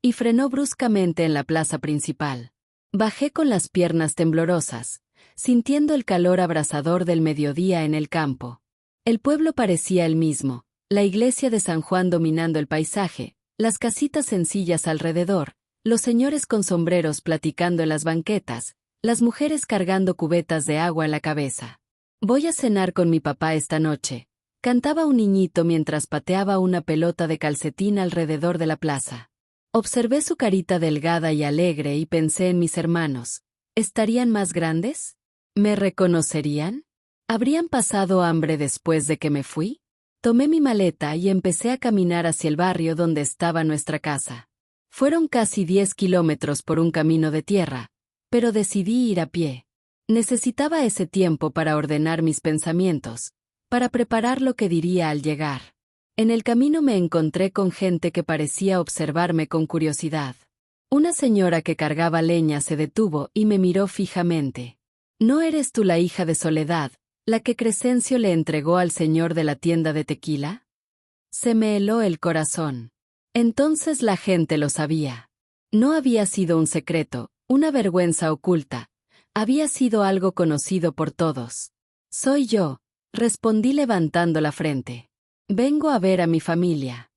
y frenó bruscamente en la plaza principal. Bajé con las piernas temblorosas, sintiendo el calor abrasador del mediodía en el campo. El pueblo parecía el mismo, la iglesia de San Juan dominando el paisaje, las casitas sencillas alrededor, los señores con sombreros platicando en las banquetas, las mujeres cargando cubetas de agua en la cabeza. «Voy a cenar con mi papá esta noche», cantaba un niñito mientras pateaba una pelota de calcetín alrededor de la plaza. Observé su carita delgada y alegre y pensé en mis hermanos. ¿Estarían más grandes? ¿Me reconocerían? ¿Habrían pasado hambre después de que me fui? Tomé mi maleta y empecé a caminar hacia el barrio donde estaba nuestra casa. Fueron casi 10 kilómetros por un camino de tierra, pero decidí ir a pie. Necesitaba ese tiempo para ordenar mis pensamientos, para preparar lo que diría al llegar. En el camino me encontré con gente que parecía observarme con curiosidad. Una señora que cargaba leña se detuvo y me miró fijamente. «¿No eres tú la hija de Soledad, la que Crescencio le entregó al señor de la tienda de tequila?» Se me heló el corazón. Entonces la gente lo sabía. No había sido un secreto, una vergüenza oculta. Había sido algo conocido por todos. «Soy yo», respondí levantando la frente. «Vengo a ver a mi familia».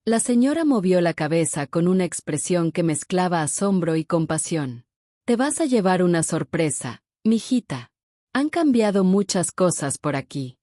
La señora movió la cabeza con una expresión que mezclaba asombro y compasión. «Te vas a llevar una sorpresa, mijita. Han cambiado muchas cosas por aquí».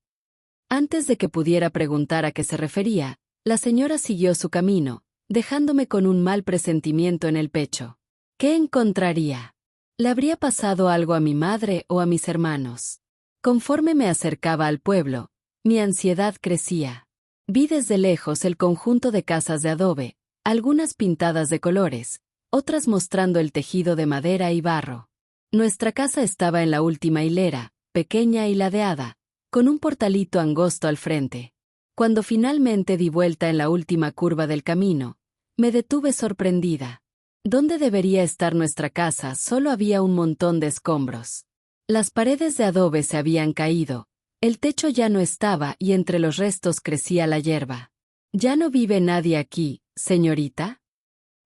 Antes de que pudiera preguntar a qué se refería, la señora siguió su camino, dejándome con un mal presentimiento en el pecho. ¿Qué encontraría? ¿Le habría pasado algo a mi madre o a mis hermanos? Conforme me acercaba al pueblo, mi ansiedad crecía. Vi desde lejos el conjunto de casas de adobe, algunas pintadas de colores, otras mostrando el tejido de madera y barro. Nuestra casa estaba en la última hilera, pequeña y ladeada, con un portalito angosto al frente. Cuando finalmente di vuelta en la última curva del camino, me detuve sorprendida. ¿Dónde debería estar nuestra casa? Solo había un montón de escombros. Las paredes de adobe se habían caído, el techo ya no estaba y entre los restos crecía la hierba. ¿Ya no vive nadie aquí, señorita?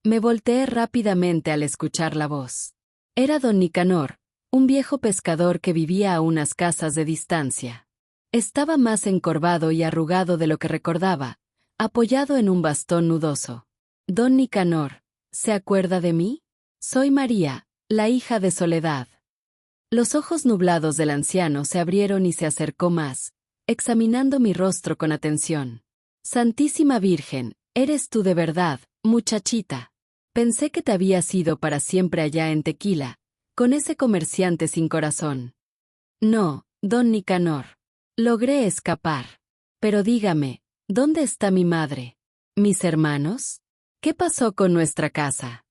Me volteé rápidamente al escuchar la voz. Era don Nicanor, un viejo pescador que vivía a unas casas de distancia. Estaba más encorvado y arrugado de lo que recordaba, apoyado en un bastón nudoso. «Don Nicanor, ¿se acuerda de mí? Soy María, la hija de Soledad». Los ojos nublados del anciano se abrieron y se acercó más, examinando mi rostro con atención. «Santísima Virgen, eres tú de verdad, muchachita. Pensé que te habías ido para siempre allá en Tequila, con ese comerciante sin corazón». «No, don Nicanor. Logré escapar. Pero dígame, ¿dónde está mi madre? ¿Mis hermanos? ¿Qué pasó con nuestra casa?»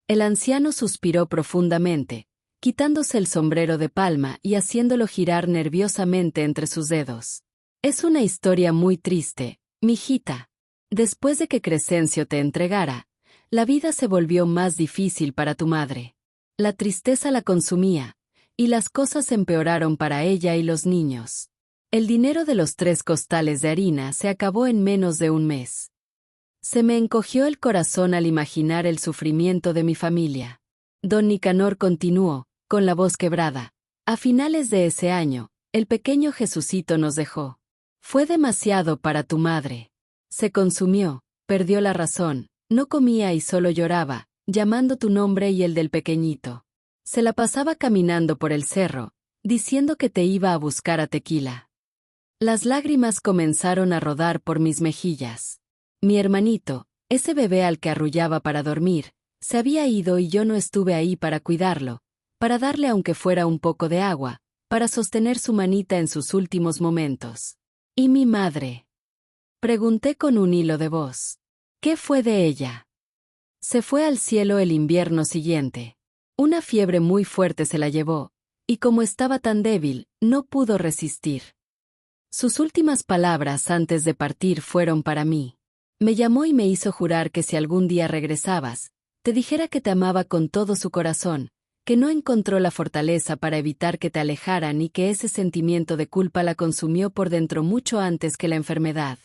El anciano suspiró profundamente, quitándose el sombrero de palma y haciéndolo girar nerviosamente entre sus dedos. «Es una historia muy triste, mijita. Después de que Crescencio te entregara, la vida se volvió más difícil para tu madre. La tristeza la consumía, y las cosas empeoraron para ella y los niños. El dinero de los 3 costales de harina se acabó en menos de un mes». Se me encogió el corazón al imaginar el sufrimiento de mi familia. Don Nicanor continuó, con la voz quebrada. «A finales de ese año, el pequeño Jesucito nos dejó. Fue demasiado para tu madre. Se consumió, perdió la razón, no comía y solo lloraba, llamando tu nombre y el del pequeñito. Se la pasaba caminando por el cerro, diciendo que te iba a buscar a Tequila. Las lágrimas comenzaron a rodar por mis mejillas. Mi hermanito, ese bebé al que arrullaba para dormir, se había ido y yo no estuve ahí para cuidarlo, para darle aunque fuera un poco de agua, para sostener su manita en sus últimos momentos. ¿Y mi madre? Pregunté con un hilo de voz. ¿Qué fue de ella? Se fue al cielo el invierno siguiente. Una fiebre muy fuerte se la llevó, y como estaba tan débil, no pudo resistir. Sus últimas palabras antes de partir fueron para mí. Me llamó y me hizo jurar que si algún día regresabas, te dijera que te amaba con todo su corazón, que no encontró la fortaleza para evitar que te alejaran y que ese sentimiento de culpa la consumió por dentro mucho antes que la enfermedad.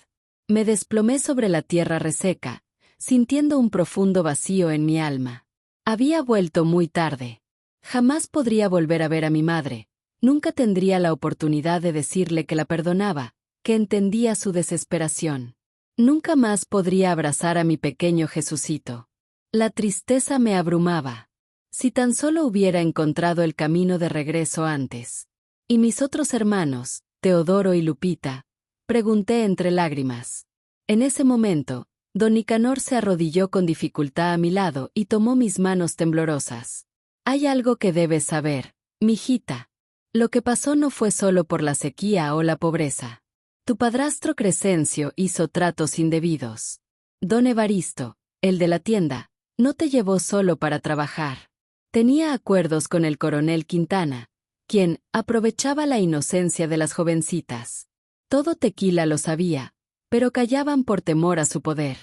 Me desplomé sobre la tierra reseca, sintiendo un profundo vacío en mi alma. Había vuelto muy tarde. Jamás podría volver a ver a mi madre. Nunca tendría la oportunidad de decirle que la perdonaba, que entendía su desesperación. Nunca más podría abrazar a mi pequeño Jesucito. La tristeza me abrumaba. Si tan solo hubiera encontrado el camino de regreso antes. ¿Y mis otros hermanos, Teodoro y Lupita? Pregunté entre lágrimas. En ese momento, don Nicanor se arrodilló con dificultad a mi lado y tomó mis manos temblorosas. Hay algo que debes saber, mijita. Lo que pasó no fue solo por la sequía o la pobreza. Tu padrastro Crescencio hizo tratos indebidos. Don Evaristo, el de la tienda, no te llevó solo para trabajar. Tenía acuerdos con el coronel Quintana, quien aprovechaba la inocencia de las jovencitas. Todo Tequila lo sabía, pero callaban por temor a su poder.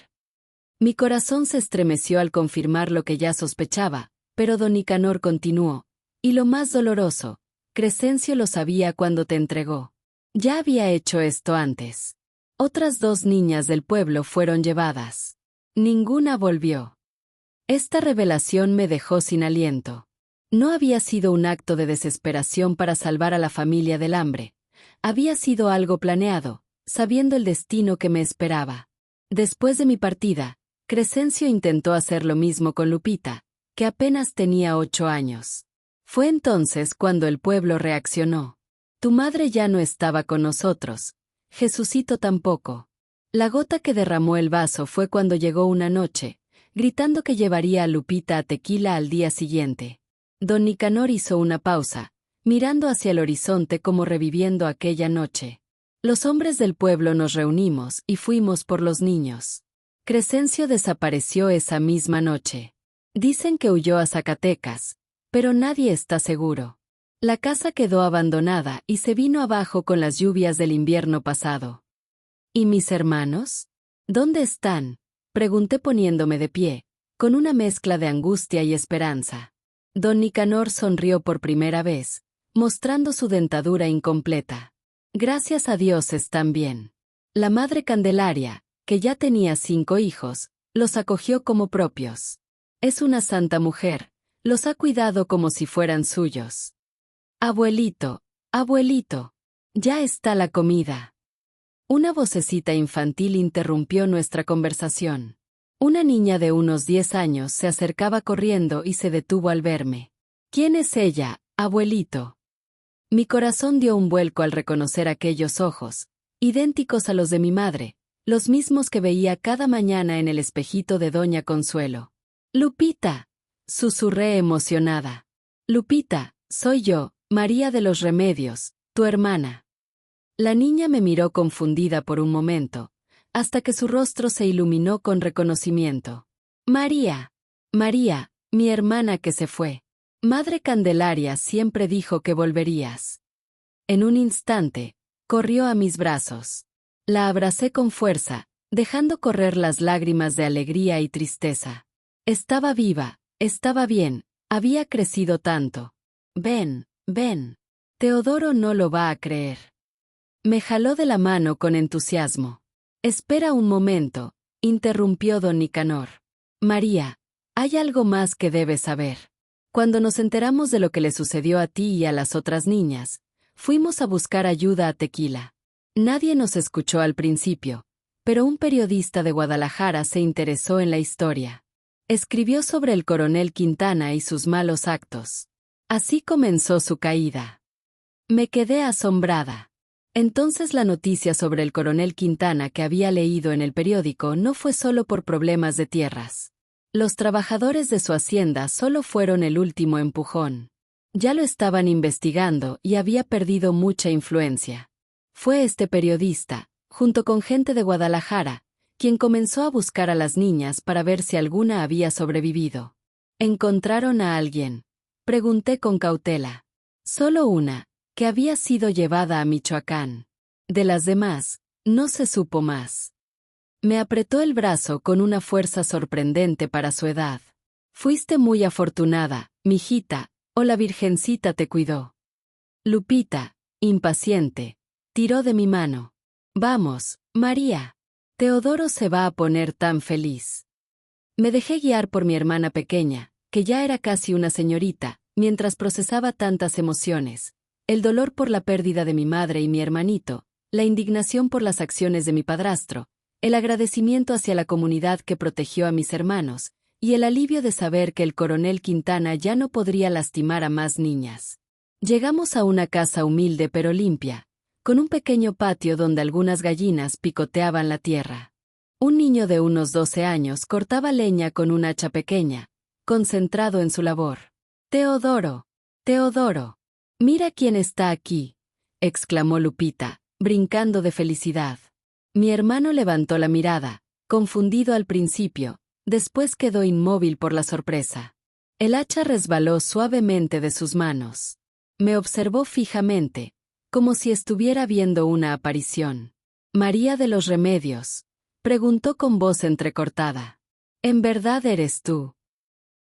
Mi corazón se estremeció al confirmar lo que ya sospechaba, pero don Nicanor continuó. Y lo más doloroso, Crescencio lo sabía cuando te entregó. Ya había hecho esto antes. Otras 2 niñas del pueblo fueron llevadas. Ninguna volvió. Esta revelación me dejó sin aliento. No había sido un acto de desesperación para salvar a la familia del hambre. Había sido algo planeado, sabiendo el destino que me esperaba. Después de mi partida, Crescencio intentó hacer lo mismo con Lupita, que apenas tenía 8 años. Fue entonces cuando el pueblo reaccionó. Tu madre ya no estaba con nosotros, Jesucito tampoco. La gota que derramó el vaso fue cuando llegó una noche, gritando que llevaría a Lupita a Tequila al día siguiente. Don Nicanor hizo una pausa, mirando hacia el horizonte como reviviendo aquella noche. Los hombres del pueblo nos reunimos y fuimos por los niños. Crescencio desapareció esa misma noche. Dicen que huyó a Zacatecas, pero nadie está seguro. La casa quedó abandonada y se vino abajo con las lluvias del invierno pasado. ¿Y mis hermanos? ¿Dónde están? Pregunté poniéndome de pie, con una mezcla de angustia y esperanza. Don Nicanor sonrió por primera vez, mostrando su dentadura incompleta. Gracias a Dios están bien. La madre Candelaria, que ya tenía 5 hijos, los acogió como propios. Es una santa mujer, los ha cuidado como si fueran suyos. Abuelito, abuelito, ya está la comida. Una vocecita infantil interrumpió nuestra conversación. Una niña de unos 10 años se acercaba corriendo y se detuvo al verme. ¿Quién es ella, abuelito? Mi corazón dio un vuelco al reconocer aquellos ojos, idénticos a los de mi madre, los mismos que veía cada mañana en el espejito de doña Consuelo. Lupita, susurré emocionada. Lupita, soy yo, María de los Remedios, tu hermana. La niña me miró confundida por un momento, hasta que su rostro se iluminó con reconocimiento. María, María, mi hermana que se fue. Madre Candelaria siempre dijo que volverías. En un instante, corrió a mis brazos. La abracé con fuerza, dejando correr las lágrimas de alegría y tristeza. Estaba viva, estaba bien, había crecido tanto. Ven, ven. Teodoro no lo va a creer. Me jaló de la mano con entusiasmo. Espera un momento, interrumpió don Nicanor. María, hay algo más que debes saber. Cuando nos enteramos de lo que le sucedió a ti y a las otras niñas, fuimos a buscar ayuda a Tequila. Nadie nos escuchó al principio, pero un periodista de Guadalajara se interesó en la historia. Escribió sobre el coronel Quintana y sus malos actos. Así comenzó su caída. Me quedé asombrada. Entonces la noticia sobre el coronel Quintana que había leído en el periódico no fue solo por problemas de tierras. Los trabajadores de su hacienda solo fueron el último empujón. Ya lo estaban investigando y había perdido mucha influencia. Fue este periodista, junto con gente de Guadalajara, quien comenzó a buscar a las niñas para ver si alguna había sobrevivido. ¿Encontraron a alguien?, pregunté con cautela. Solo una, que había sido llevada a Michoacán. De las demás, no se supo más. Me apretó el brazo con una fuerza sorprendente para su edad. Fuiste muy afortunada, mijita, o la Virgencita te cuidó. Lupita, impaciente, tiró de mi mano. Vamos, María. Teodoro se va a poner tan feliz. Me dejé guiar por mi hermana pequeña, que ya era casi una señorita, mientras procesaba tantas emociones. El dolor por la pérdida de mi madre y mi hermanito, la indignación por las acciones de mi padrastro, el agradecimiento hacia la comunidad que protegió a mis hermanos, y el alivio de saber que el coronel Quintana ya no podría lastimar a más niñas. Llegamos a una casa humilde pero limpia, con un pequeño patio donde algunas gallinas picoteaban la tierra. Un niño de unos 12 años cortaba leña con un hacha pequeña, concentrado en su labor. «Teodoro, Teodoro, mira quién está aquí», exclamó Lupita, brincando de felicidad. Mi hermano levantó la mirada, confundido al principio, después quedó inmóvil por la sorpresa. El hacha resbaló suavemente de sus manos. Me observó fijamente, como si estuviera viendo una aparición. «María de los Remedios», preguntó con voz entrecortada. «¿En verdad eres tú?»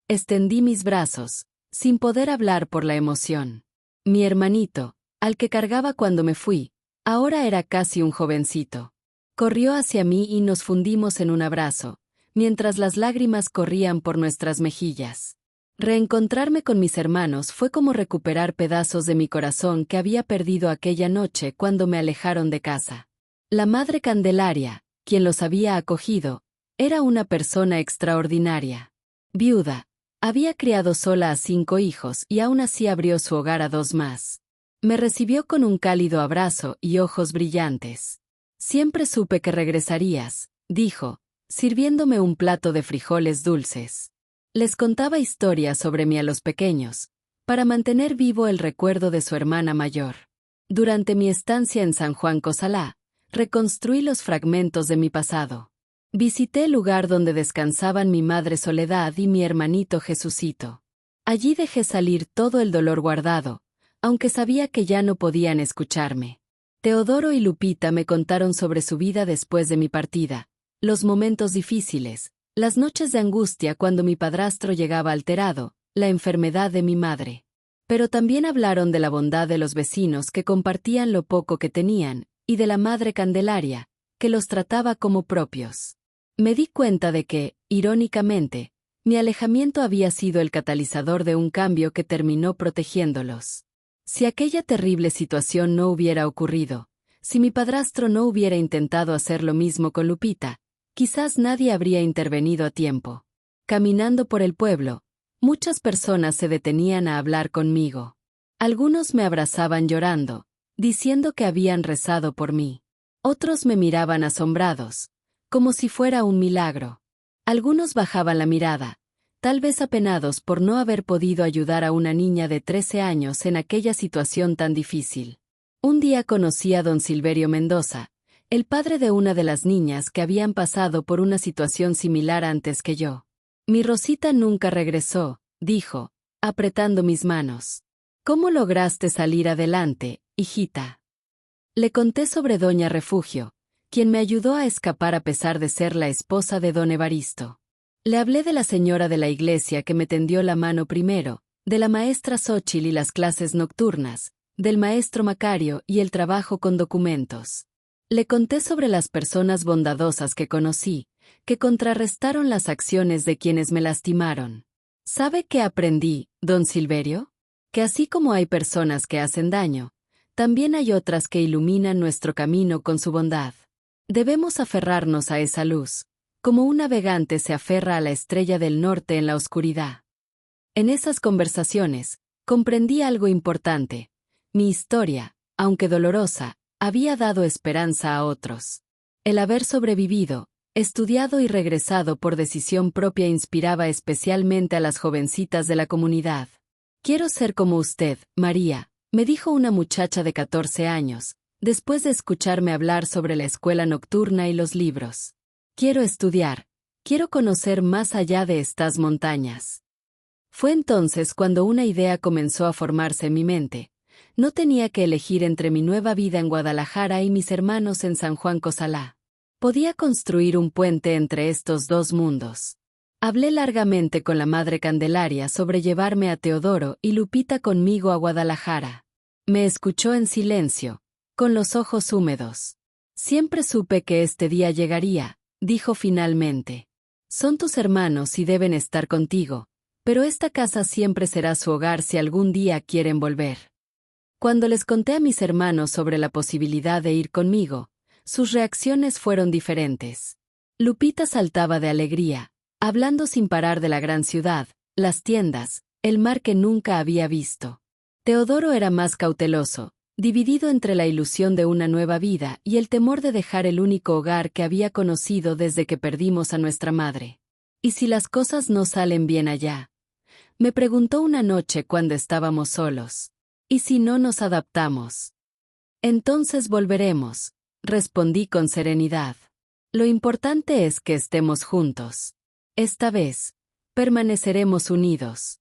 Extendí mis brazos, sin poder hablar por la emoción. Mi hermanito, al que cargaba cuando me fui, ahora era casi un jovencito. Corrió hacia mí y nos fundimos en un abrazo, mientras las lágrimas corrían por nuestras mejillas. Reencontrarme con mis hermanos fue como recuperar pedazos de mi corazón que había perdido aquella noche cuando me alejaron de casa. La Madre Candelaria, quien los había acogido, era una persona extraordinaria. Viuda, había criado sola a 5 hijos y aún así abrió su hogar a 2 más. Me recibió con un cálido abrazo y ojos brillantes. «Siempre supe que regresarías», dijo, sirviéndome un plato de frijoles dulces. Les contaba historias sobre mí a los pequeños, para mantener vivo el recuerdo de su hermana mayor. Durante mi estancia en San Juan Cosalá, reconstruí los fragmentos de mi pasado. Visité el lugar donde descansaban mi madre Soledad y mi hermanito Jesucito. Allí dejé salir todo el dolor guardado, aunque sabía que ya no podían escucharme. Teodoro y Lupita me contaron sobre su vida después de mi partida, los momentos difíciles, las noches de angustia cuando mi padrastro llegaba alterado, la enfermedad de mi madre. Pero también hablaron de la bondad de los vecinos que compartían lo poco que tenían, y de la Madre Candelaria, que los trataba como propios. Me di cuenta de que, irónicamente, mi alejamiento había sido el catalizador de un cambio que terminó protegiéndolos. Si aquella terrible situación no hubiera ocurrido, si mi padrastro no hubiera intentado hacer lo mismo con Lupita, quizás nadie habría intervenido a tiempo. Caminando por el pueblo, muchas personas se detenían a hablar conmigo. Algunos me abrazaban llorando, diciendo que habían rezado por mí. Otros me miraban asombrados, como si fuera un milagro. Algunos bajaban la mirada, tal vez apenados por no haber podido ayudar a una niña de 13 años en aquella situación tan difícil. Un día conocí a don Silverio Mendoza, el padre de una de las niñas que habían pasado por una situación similar antes que yo. «Mi Rosita nunca regresó», dijo, apretando mis manos. «¿Cómo lograste salir adelante, hijita?». Le conté sobre doña Refugio, quien me ayudó a escapar a pesar de ser la esposa de don Evaristo. Le hablé de la señora de la iglesia que me tendió la mano primero, de la maestra Xóchitl y las clases nocturnas, del maestro Macario y el trabajo con documentos. Le conté sobre las personas bondadosas que conocí, que contrarrestaron las acciones de quienes me lastimaron. ¿Sabe qué aprendí, don Silverio? Que así como hay personas que hacen daño, también hay otras que iluminan nuestro camino con su bondad. Debemos aferrarnos a esa luz, como un navegante se aferra a la estrella del norte en la oscuridad. En esas conversaciones, comprendí algo importante. Mi historia, aunque dolorosa, había dado esperanza a otros. El haber sobrevivido, estudiado y regresado por decisión propia inspiraba especialmente a las jovencitas de la comunidad. «Quiero ser como usted, María», me dijo una muchacha de 14 años, después de escucharme hablar sobre la escuela nocturna y los libros. «Quiero estudiar, quiero conocer más allá de estas montañas». Fue entonces cuando una idea comenzó a formarse en mi mente. No tenía que elegir entre mi nueva vida en Guadalajara y mis hermanos en San Juan Cosalá. Podía construir un puente entre estos dos mundos. Hablé largamente con la Madre Candelaria sobre llevarme a Teodoro y Lupita conmigo a Guadalajara. Me escuchó en silencio, con los ojos húmedos. «Siempre supe que este día llegaría», dijo finalmente. «Son tus hermanos y deben estar contigo, pero esta casa siempre será su hogar si algún día quieren volver». Cuando les conté a mis hermanos sobre la posibilidad de ir conmigo, sus reacciones fueron diferentes. Lupita saltaba de alegría, hablando sin parar de la gran ciudad, las tiendas, el mar que nunca había visto. Teodoro era más cauteloso, dividido entre la ilusión de una nueva vida y el temor de dejar el único hogar que había conocido desde que perdimos a nuestra madre. «¿Y si las cosas no salen bien allá?», me preguntó una noche cuando estábamos solos. «¿Y si no nos adaptamos?». «Entonces volveremos», respondí con serenidad. «Lo importante es que estemos juntos. Esta vez, permaneceremos unidos».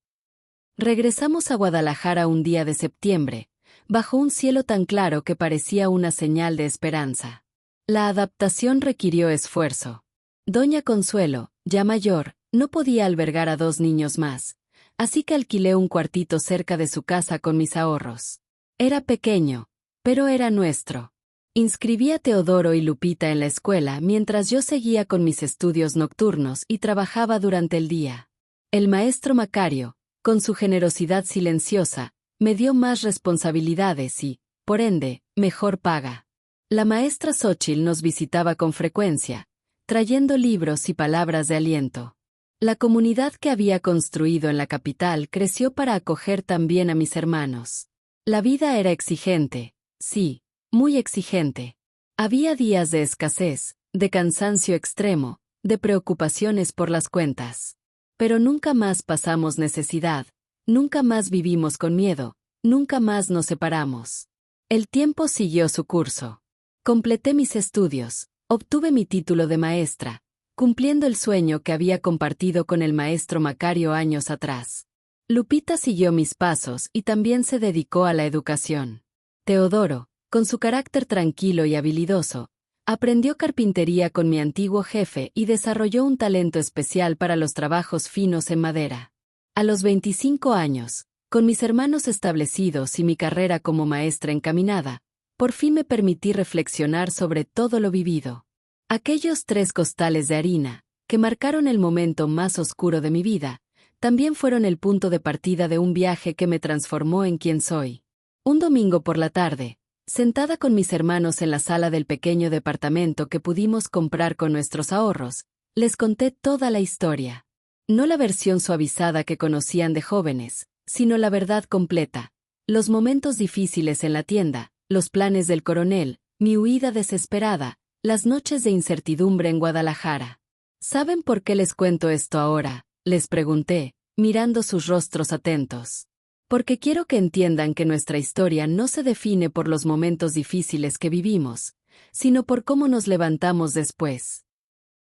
Regresamos a Guadalajara un día de septiembre, bajo un cielo tan claro que parecía una señal de esperanza. La adaptación requirió esfuerzo. Doña Consuelo, ya mayor, no podía albergar a 2 niños más, así que alquilé un cuartito cerca de su casa con mis ahorros. Era pequeño, pero era nuestro. Inscribí a Teodoro y Lupita en la escuela mientras yo seguía con mis estudios nocturnos y trabajaba durante el día. El maestro Macario, con su generosidad silenciosa, me dio más responsabilidades y, por ende, mejor paga. La maestra Xóchitl nos visitaba con frecuencia, trayendo libros y palabras de aliento. La comunidad que había construido en la capital creció para acoger también a mis hermanos. La vida era exigente, sí, muy exigente. Había días de escasez, de cansancio extremo, de preocupaciones por las cuentas. Pero nunca más pasamos necesidad, nunca más vivimos con miedo, nunca más nos separamos. El tiempo siguió su curso. Completé mis estudios, obtuve mi título de maestra, cumpliendo el sueño que había compartido con el maestro Macario años atrás. Lupita siguió mis pasos y también se dedicó a la educación. Teodoro, con su carácter tranquilo y habilidoso, aprendió carpintería con mi antiguo jefe y desarrolló un talento especial para los trabajos finos en madera. A los 25 años, con mis hermanos establecidos y mi carrera como maestra encaminada, por fin me permití reflexionar sobre todo lo vivido. Aquellos 3 costales de harina, que marcaron el momento más oscuro de mi vida, también fueron el punto de partida de un viaje que me transformó en quien soy. Un domingo por la tarde, sentada con mis hermanos en la sala del pequeño departamento que pudimos comprar con nuestros ahorros, les conté toda la historia. No la versión suavizada que conocían de jóvenes, sino la verdad completa. Los momentos difíciles en la tienda, los planes del coronel, mi huida desesperada, las noches de incertidumbre en Guadalajara. ¿Saben por qué les cuento esto ahora?, les pregunté, mirando sus rostros atentos. Porque quiero que entiendan que nuestra historia no se define por los momentos difíciles que vivimos, sino por cómo nos levantamos después.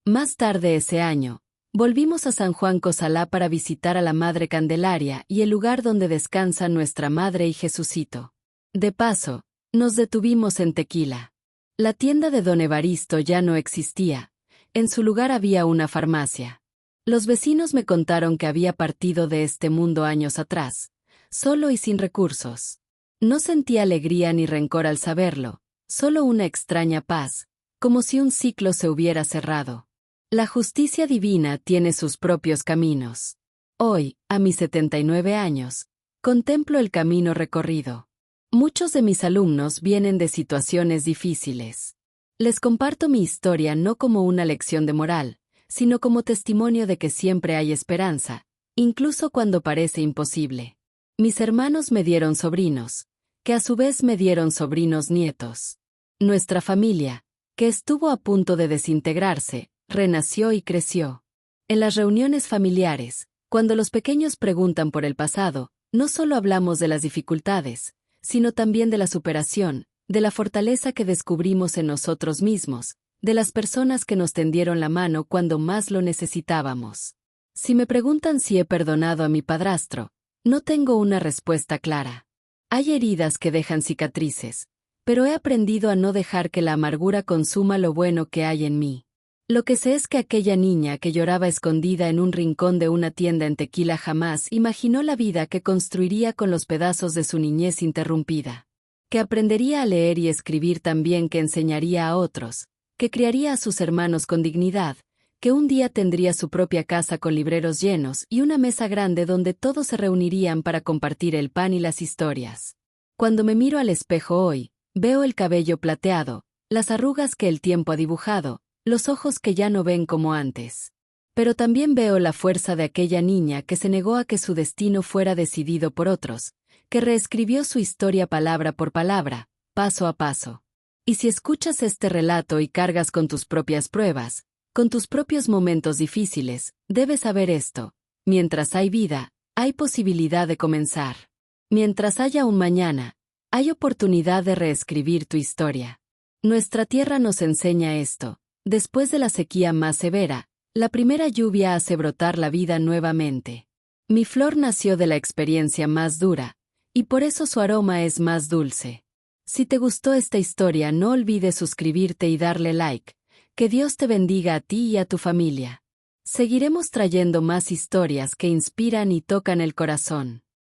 Más tarde ese año, volvimos a San Juan Cosalá para visitar a la Madre Candelaria y el lugar donde descansan nuestra Madre y Jesucito. De paso, nos detuvimos en Tequila. La tienda de don Evaristo ya no existía, en su lugar había una farmacia. Los vecinos me contaron que había partido de este mundo años atrás, solo y sin recursos. No sentí alegría ni rencor al saberlo, solo una extraña paz, como si un ciclo se hubiera cerrado. La justicia divina tiene sus propios caminos. Hoy, a mis 79 años, contemplo el camino recorrido. Muchos de mis alumnos vienen de situaciones difíciles. Les comparto mi historia no como una lección de moral, sino como testimonio de que siempre hay esperanza, incluso cuando parece imposible. Mis hermanos me dieron sobrinos, que a su vez me dieron sobrinos nietos. Nuestra familia, que estuvo a punto de desintegrarse, renació y creció. En las reuniones familiares, cuando los pequeños preguntan por el pasado, no solo hablamos de las dificultades, sino también de la superación, de la fortaleza que descubrimos en nosotros mismos, de las personas que nos tendieron la mano cuando más lo necesitábamos. Si me preguntan si he perdonado a mi padrastro, no tengo una respuesta clara. Hay heridas que dejan cicatrices, pero he aprendido a no dejar que la amargura consuma lo bueno que hay en mí. Lo que sé es que aquella niña que lloraba escondida en un rincón de una tienda en Tequila jamás imaginó la vida que construiría con los pedazos de su niñez interrumpida. Que aprendería a leer y escribir tan bien que enseñaría a otros, que criaría a sus hermanos con dignidad, que un día tendría su propia casa con libreros llenos y una mesa grande donde todos se reunirían para compartir el pan y las historias. Cuando me miro al espejo hoy, veo el cabello plateado, las arrugas que el tiempo ha dibujado, los ojos que ya no ven como antes. Pero también veo la fuerza de aquella niña que se negó a que su destino fuera decidido por otros, que reescribió su historia palabra por palabra, paso a paso. Y si escuchas este relato y cargas con tus propias pruebas, con tus propios momentos difíciles, debes saber esto: mientras hay vida, hay posibilidad de comenzar. Mientras haya un mañana, hay oportunidad de reescribir tu historia. Nuestra tierra nos enseña esto: después de la sequía más severa, la primera lluvia hace brotar la vida nuevamente. Mi flor nació de la experiencia más dura, y por eso su aroma es más dulce. Si te gustó esta historia, no olvides suscribirte y darle like. Que Dios te bendiga a ti y a tu familia. Seguiremos trayendo más historias que inspiran y tocan el corazón.